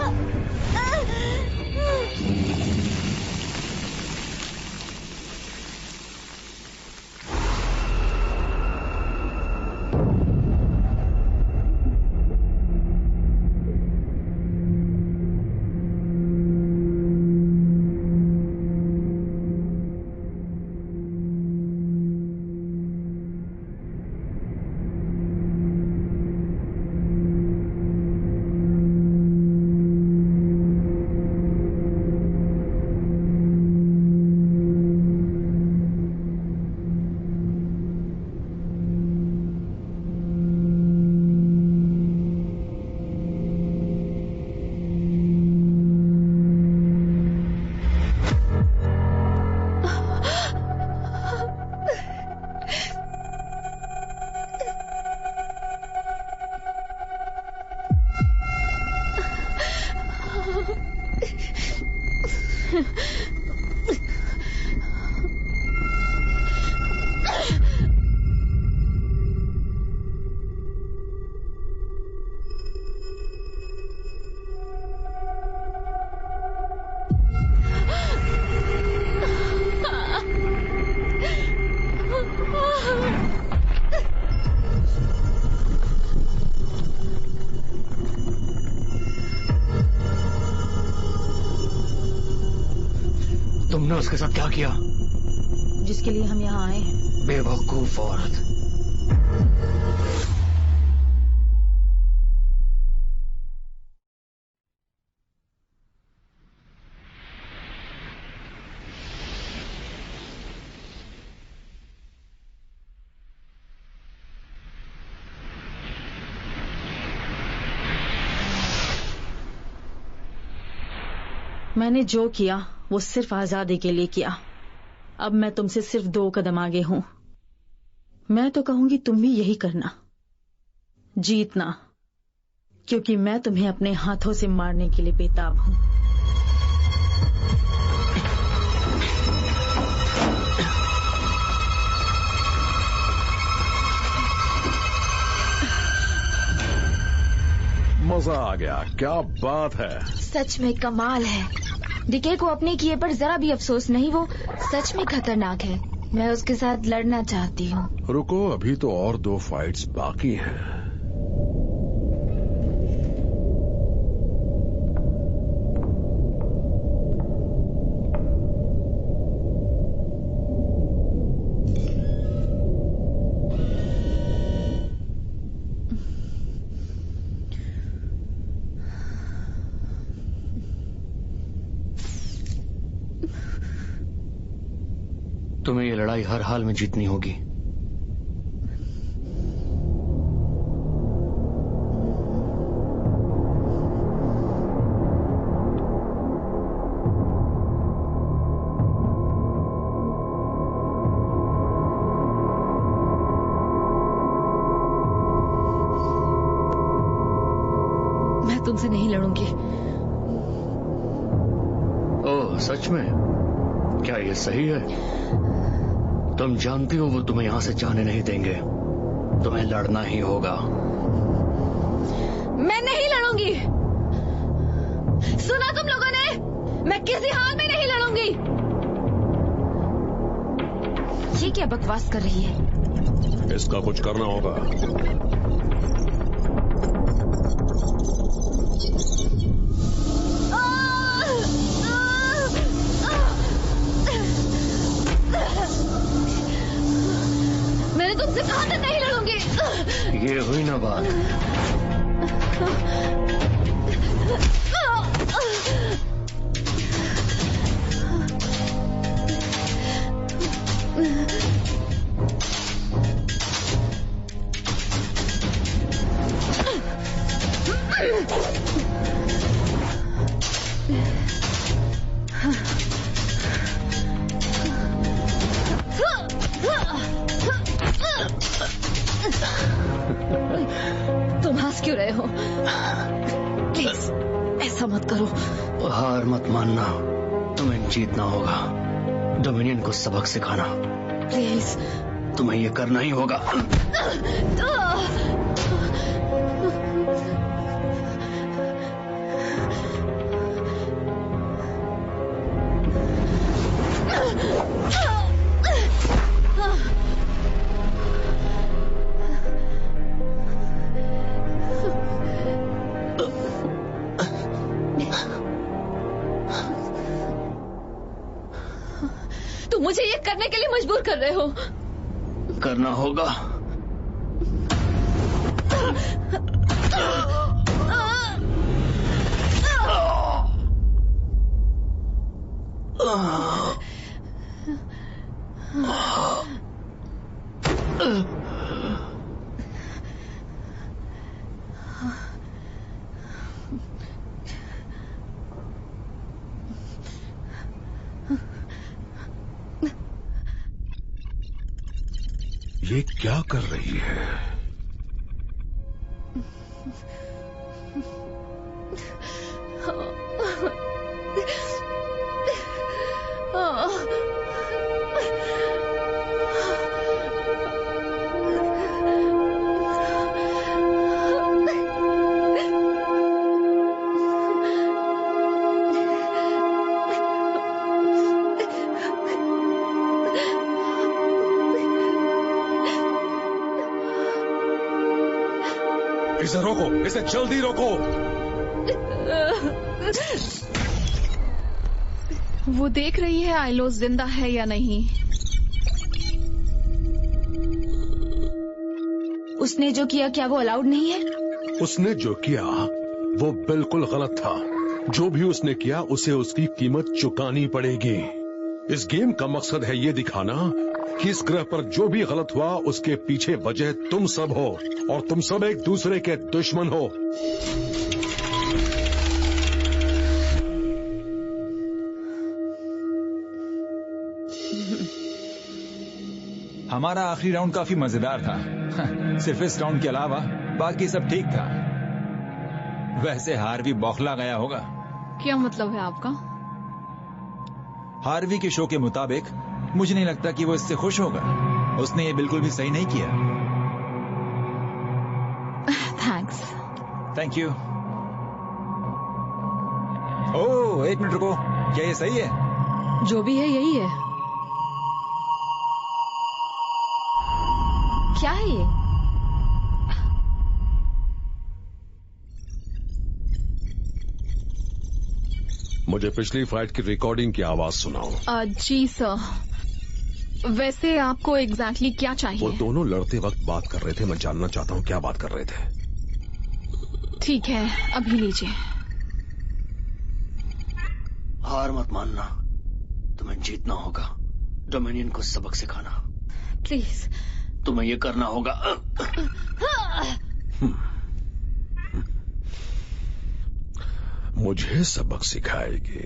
तुमने उसके साथ क्या किया? जिसके लिए हम यहाँ आए हैं। बेवकूफ औरत। मैंने जो किया वो सिर्फ आजादी के लिए किया। अब मैं तुमसे सिर्फ 2 कदम आगे हूं। मैं तो कहूंगी तुम भी यही करना, जीतना, क्योंकि मैं तुम्हें अपने हाथों से मारने के लिए बेताब हूं। मजा आ गया, क्या बात है। सच में कमाल है। डीके को अपने किए पर जरा भी अफसोस नहीं, वो सच में खतरनाक है। मैं उसके साथ लड़ना चाहती हूँ। रुको, अभी तो और 2 फाइट्स बाकी हैं। तुम्हें ये लड़ाई हर हाल में जीतनी होगी। मैं तुमसे नहीं लड़ूंगी। ओह, सच में? क्या ये सही है? तुम जानती हो वो तुम्हें यहां से जाने नहीं देंगे। तुम्हें लड़ना ही होगा। मैं नहीं लड़ूंगी। सुना तुम लोगों ने? मैं किसी हाल में नहीं लड़ूंगी। ये क्या बकवास कर रही है? इसका कुछ करना होगा। मैंने तुमसे कहा था नहीं लड़ूंगी। ये हुई ना बात। तुम हंस क्यों रहे हो? प्लीज ऐसा मत करो। हार मत मानना, तुम्हें जीतना होगा। डोमिनियन को सबक सिखाना। प्लीज। तुम्हें ये करना ही होगा। तुम मुझे ये करने के लिए मजबूर कर रहे हो। करना होगा। ये क्या कर रही है? इसे रोको, इसे जल्दी रोको। वो देख रही है आइलोस जिंदा है या नहीं। उसने जो किया क्या वो अलाउड नहीं है? उसने जो किया वो बिल्कुल गलत था। जो भी उसने किया उसे उसकी कीमत चुकानी पड़ेगी। इस गेम का मकसद है ये दिखाना कि इस ग्रह पर जो भी गलत हुआ उसके पीछे वजह तुम सब हो और तुम सब एक दूसरे के दुश्मन हो। हमारा आखिरी राउंड काफी मजेदार था। सिर्फ इस राउंड के अलावा बाकी सब ठीक था। वैसे हार्वी बौखला गया होगा। क्या मतलब है आपका? हार्वी के शो के मुताबिक मुझे नहीं लगता कि वो इससे खुश होगा। उसने ये बिल्कुल भी सही नहीं किया। थैंक्स। Thank you. ओह, एक मिनट रुको, क्या ये सही है? जो भी है यही है। क्या है ये? मुझे पिछली फाइट की रिकॉर्डिंग की आवाज सुनाओ। जी सर। वैसे आपको एग्जैक्टली क्या चाहिए? वो दोनों लड़ते वक्त बात कर रहे थे, मैं जानना चाहता हूँ क्या बात कर रहे थे। ठीक है, अभी लीजिए। हार मत मानना, तुम्हें जीतना होगा। डोमिनियन को सबक सिखाना। प्लीज, तुम्हें ये करना होगा। मुझे सबक सिखाएगी?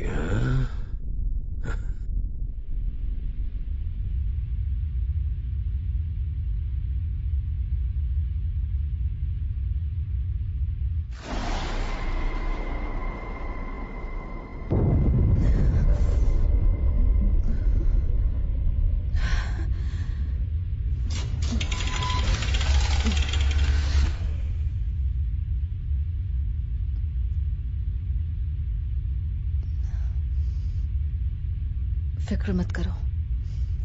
फिक्र मत करो,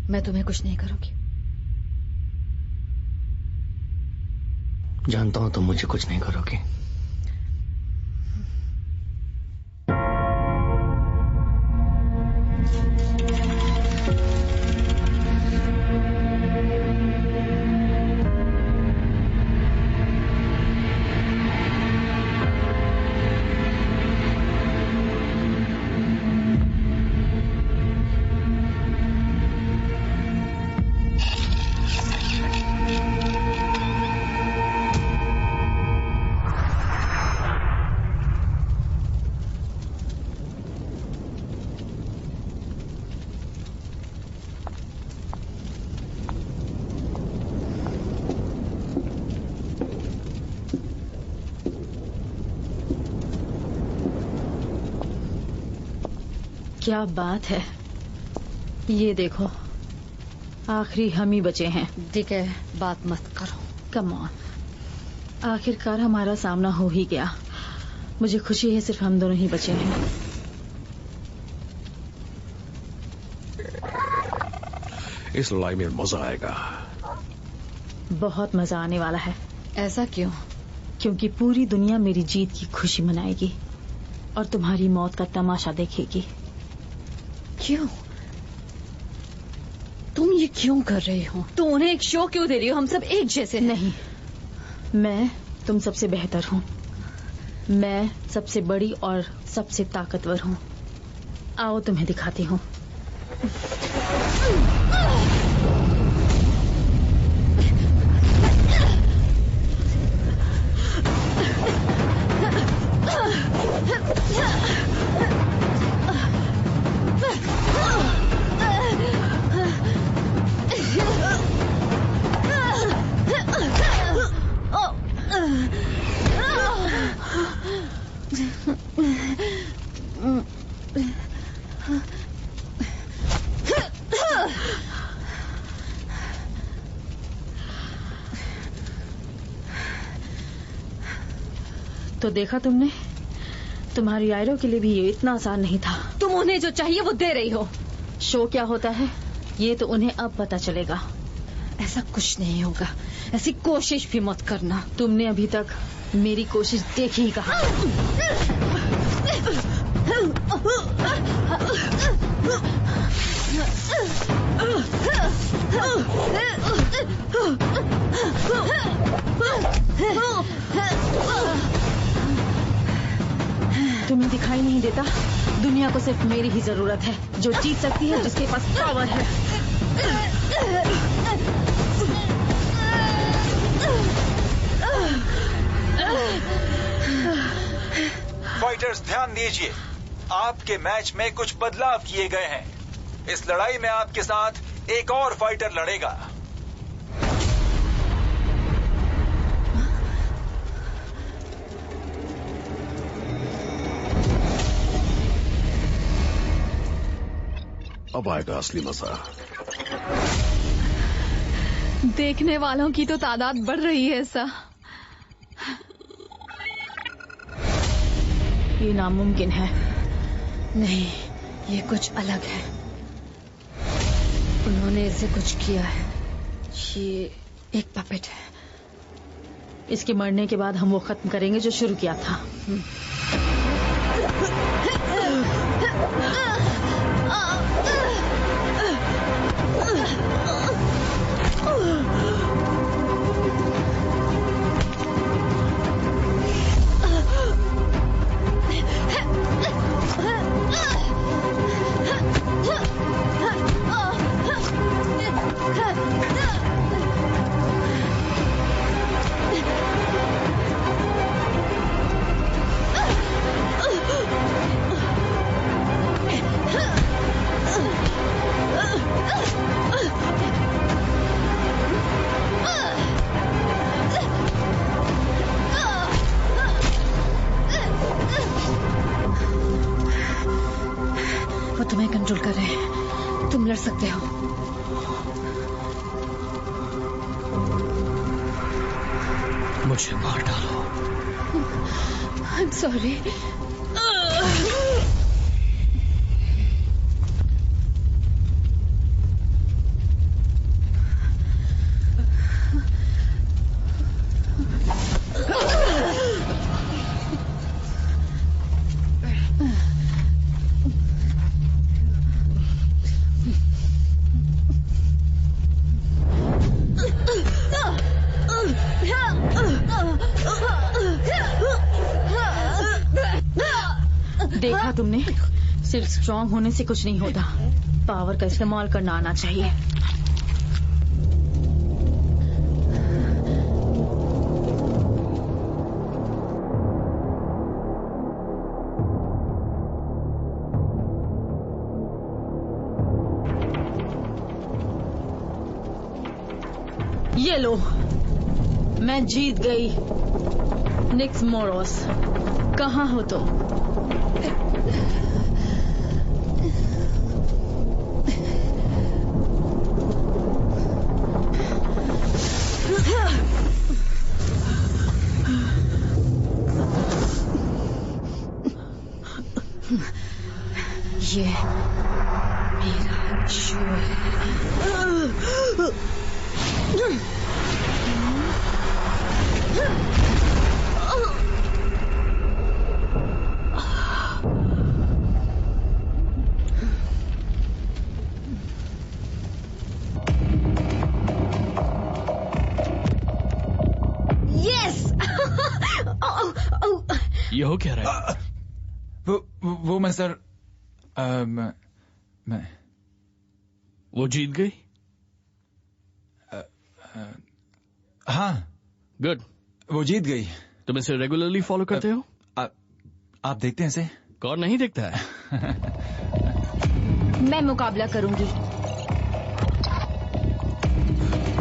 मैं तुम्हें कुछ नहीं करूंगी। जानता हूं तुम मुझे कुछ नहीं करोगी। क्या बात है, ये देखो, आखिरी हम ही बचे हैं। ठीक है, बात मत करो। कम ऑन, आखिरकार हमारा सामना हो ही गया। मुझे खुशी है सिर्फ हम दोनों ही बचे हैं। इस लड़ाई में मजा आएगा। बहुत मजा आने वाला है। ऐसा क्यों? क्योंकि पूरी दुनिया मेरी जीत की खुशी मनाएगी और तुम्हारी मौत का तमाशा देखेगी। क्यों? तुम ये क्यों कर रही हो? तुम उन्हें एक शो क्यों दे रही हो? हम सब एक जैसे हैं। नहीं, मैं तुम सबसे बेहतर हूँ। मैं सबसे बड़ी और सबसे ताकतवर हूँ। आओ तुम्हें दिखाती हूँ। तो देखा तुमने, तुम्हारी आयरो के लिए भी ये इतना आसान नहीं था। तुम उन्हें जो चाहिए वो दे रही हो। शो क्या होता है ये तो उन्हें अब पता चलेगा। ऐसा कुछ नहीं होगा, ऐसी कोशिश भी मत करना। तुमने अभी तक मेरी कोशिश देखी ही कहा। तुम्हें दिखाई नहीं देता, दुनिया को सिर्फ मेरी ही जरूरत है, जो जीत सकती है, जिसके पास पावर है। फाइटर्स ध्यान दीजिए, आपके मैच में कुछ बदलाव किए गए हैं। इस लड़ाई में आपके साथ एक और फाइटर लड़ेगा। अब आएगा असली मजा। देखने वालों की तो तादाद बढ़ रही है सर। ये नामुमकिन है। नहीं, ये कुछ अलग है। उन्होंने इसे कुछ किया है। ये एक पपेट है। इसके मरने के बाद हम वो खत्म करेंगे जो शुरू किया था। वो तुम्हें कंट्रोल कर रहे हैं। तुम लड़ सकते हो। मुझे मार डालो। I'm sorry। देखा तुमने, सिर्फ स्ट्रांग होने से कुछ नहीं होता, पावर का इस्तेमाल करना आना चाहिए। ये लो, मैं जीत गई। निक्स मोरोस, कहाँ हो तुम? ये मेरा शो है। ये हो क्या रहा है? वो मैं सर मैं वो जीत गई? हाँ, गुड। वो जीत गई। तुम इसे रेगुलरली फॉलो करते हो? आप देखते हैं इसे? कौन नहीं देखता है? मैं मुकाबला करूंगी।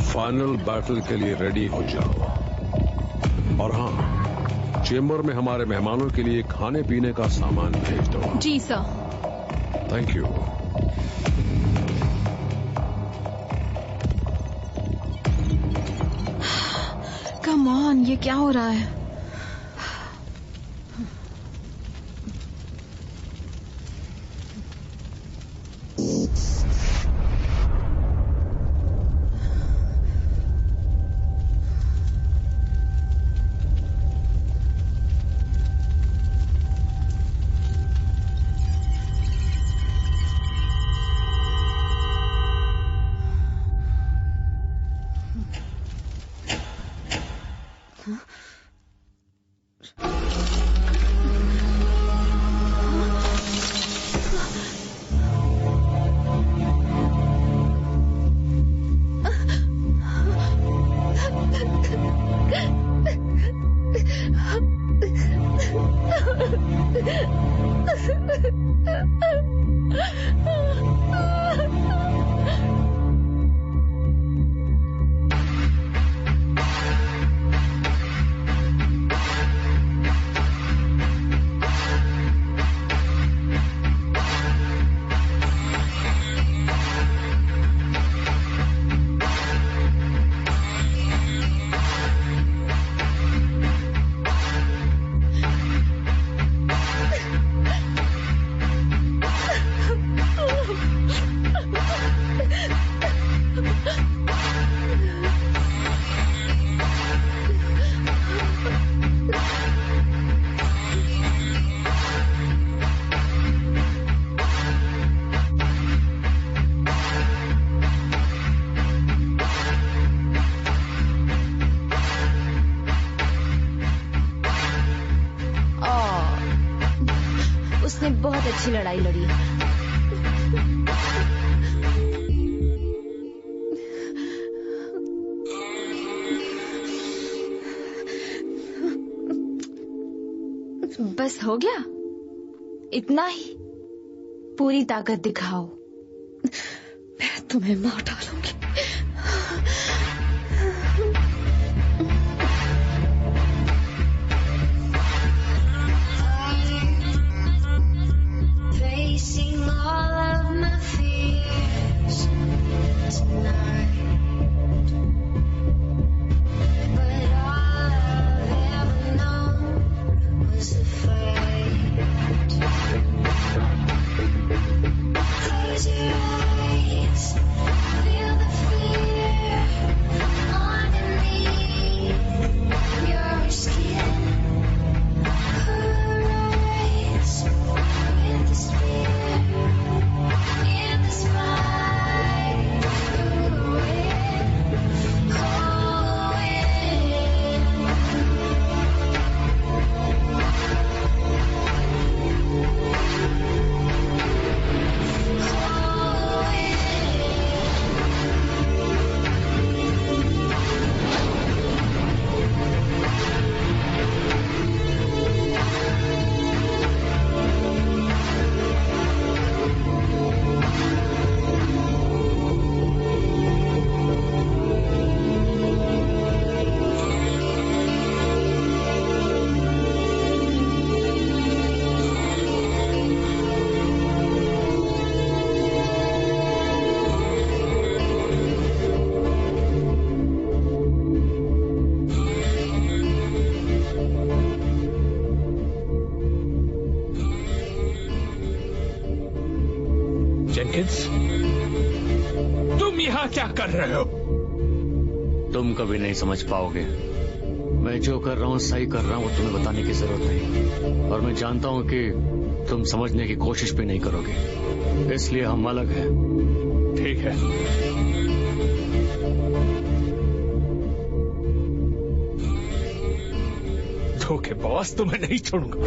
फाइनल बैटल के लिए रेडी हो जाओ। और हाँ, चेंबर में हमारे मेहमानों के लिए खाने पीने का सामान भेज दो। जी sir. Thank you. Come on, ये क्या हो रहा है? अच्छी लड़ाई लड़ी है। बस हो गया, इतना ही? पूरी ताकत दिखाओ। मैं तुम्हें मार डालूंगी। Facing all of my fears tonight, but all I've ever known was a fight. 'Cause your eyes feel the fear underneath your skin. Her eyes with despair in the spine. Jenkins, तुम यहाँ क्या कर रहे हो? तुम कभी नहीं समझ पाओगे। मैं जो कर रहा हूँ सही कर रहा हूँ, तुम्हें बताने की जरूरत नहीं। और मैं जानता हूँ कि तुम समझने की कोशिश भी नहीं करोगे, इसलिए हम अलग हैं। ठीक है, धोखेबाज, तुम्हें नहीं छोड़ूंगा।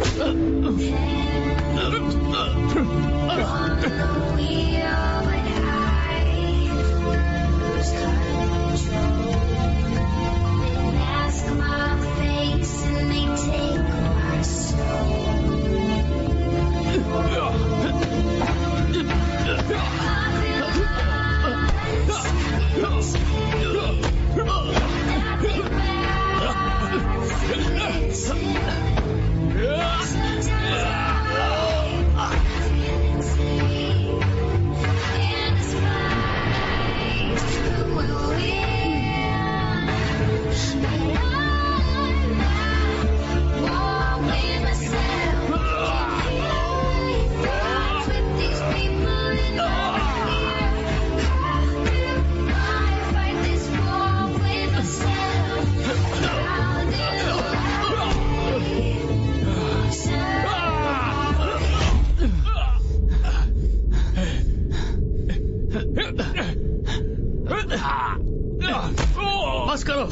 बस करो,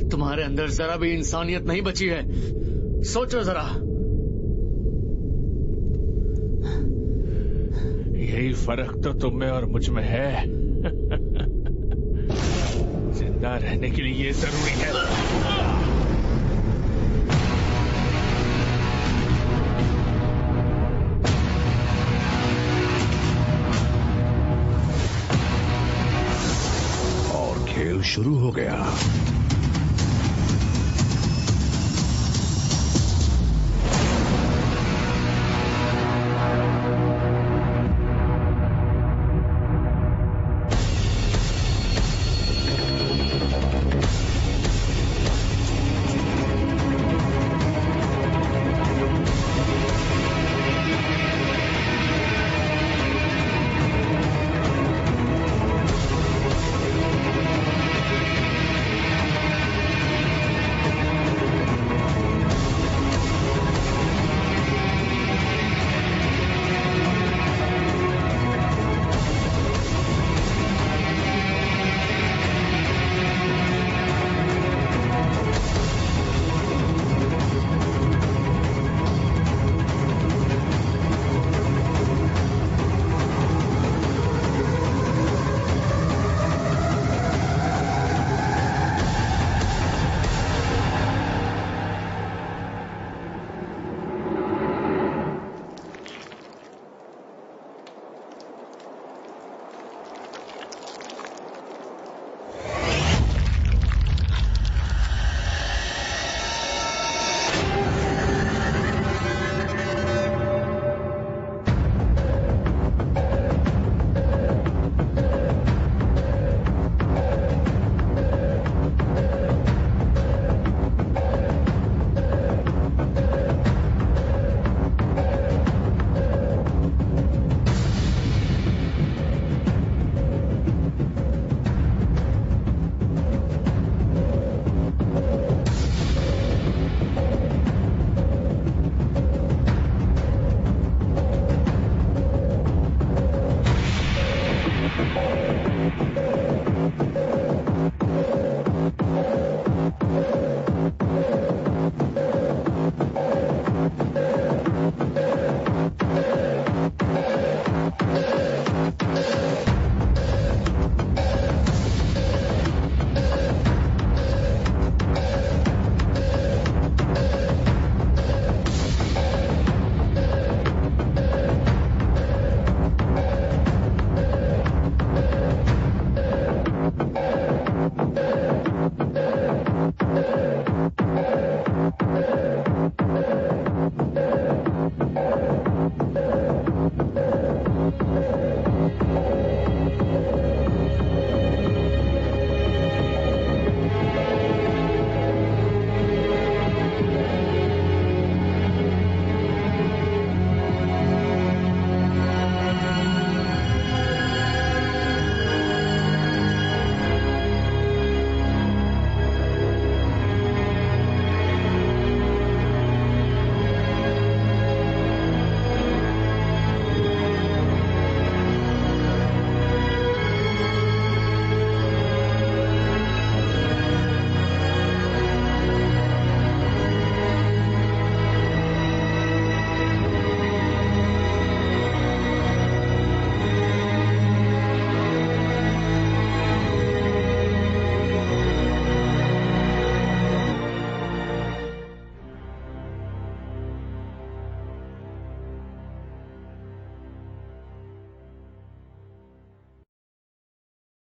तुम्हारे अंदर जरा भी इंसानियत नहीं बची है। सोचो जरा। यही फर्क तो तुम में और मुझ में है। जिंदा रहने के लिए ये जरूरी है। खेल शुरू हो गया। है।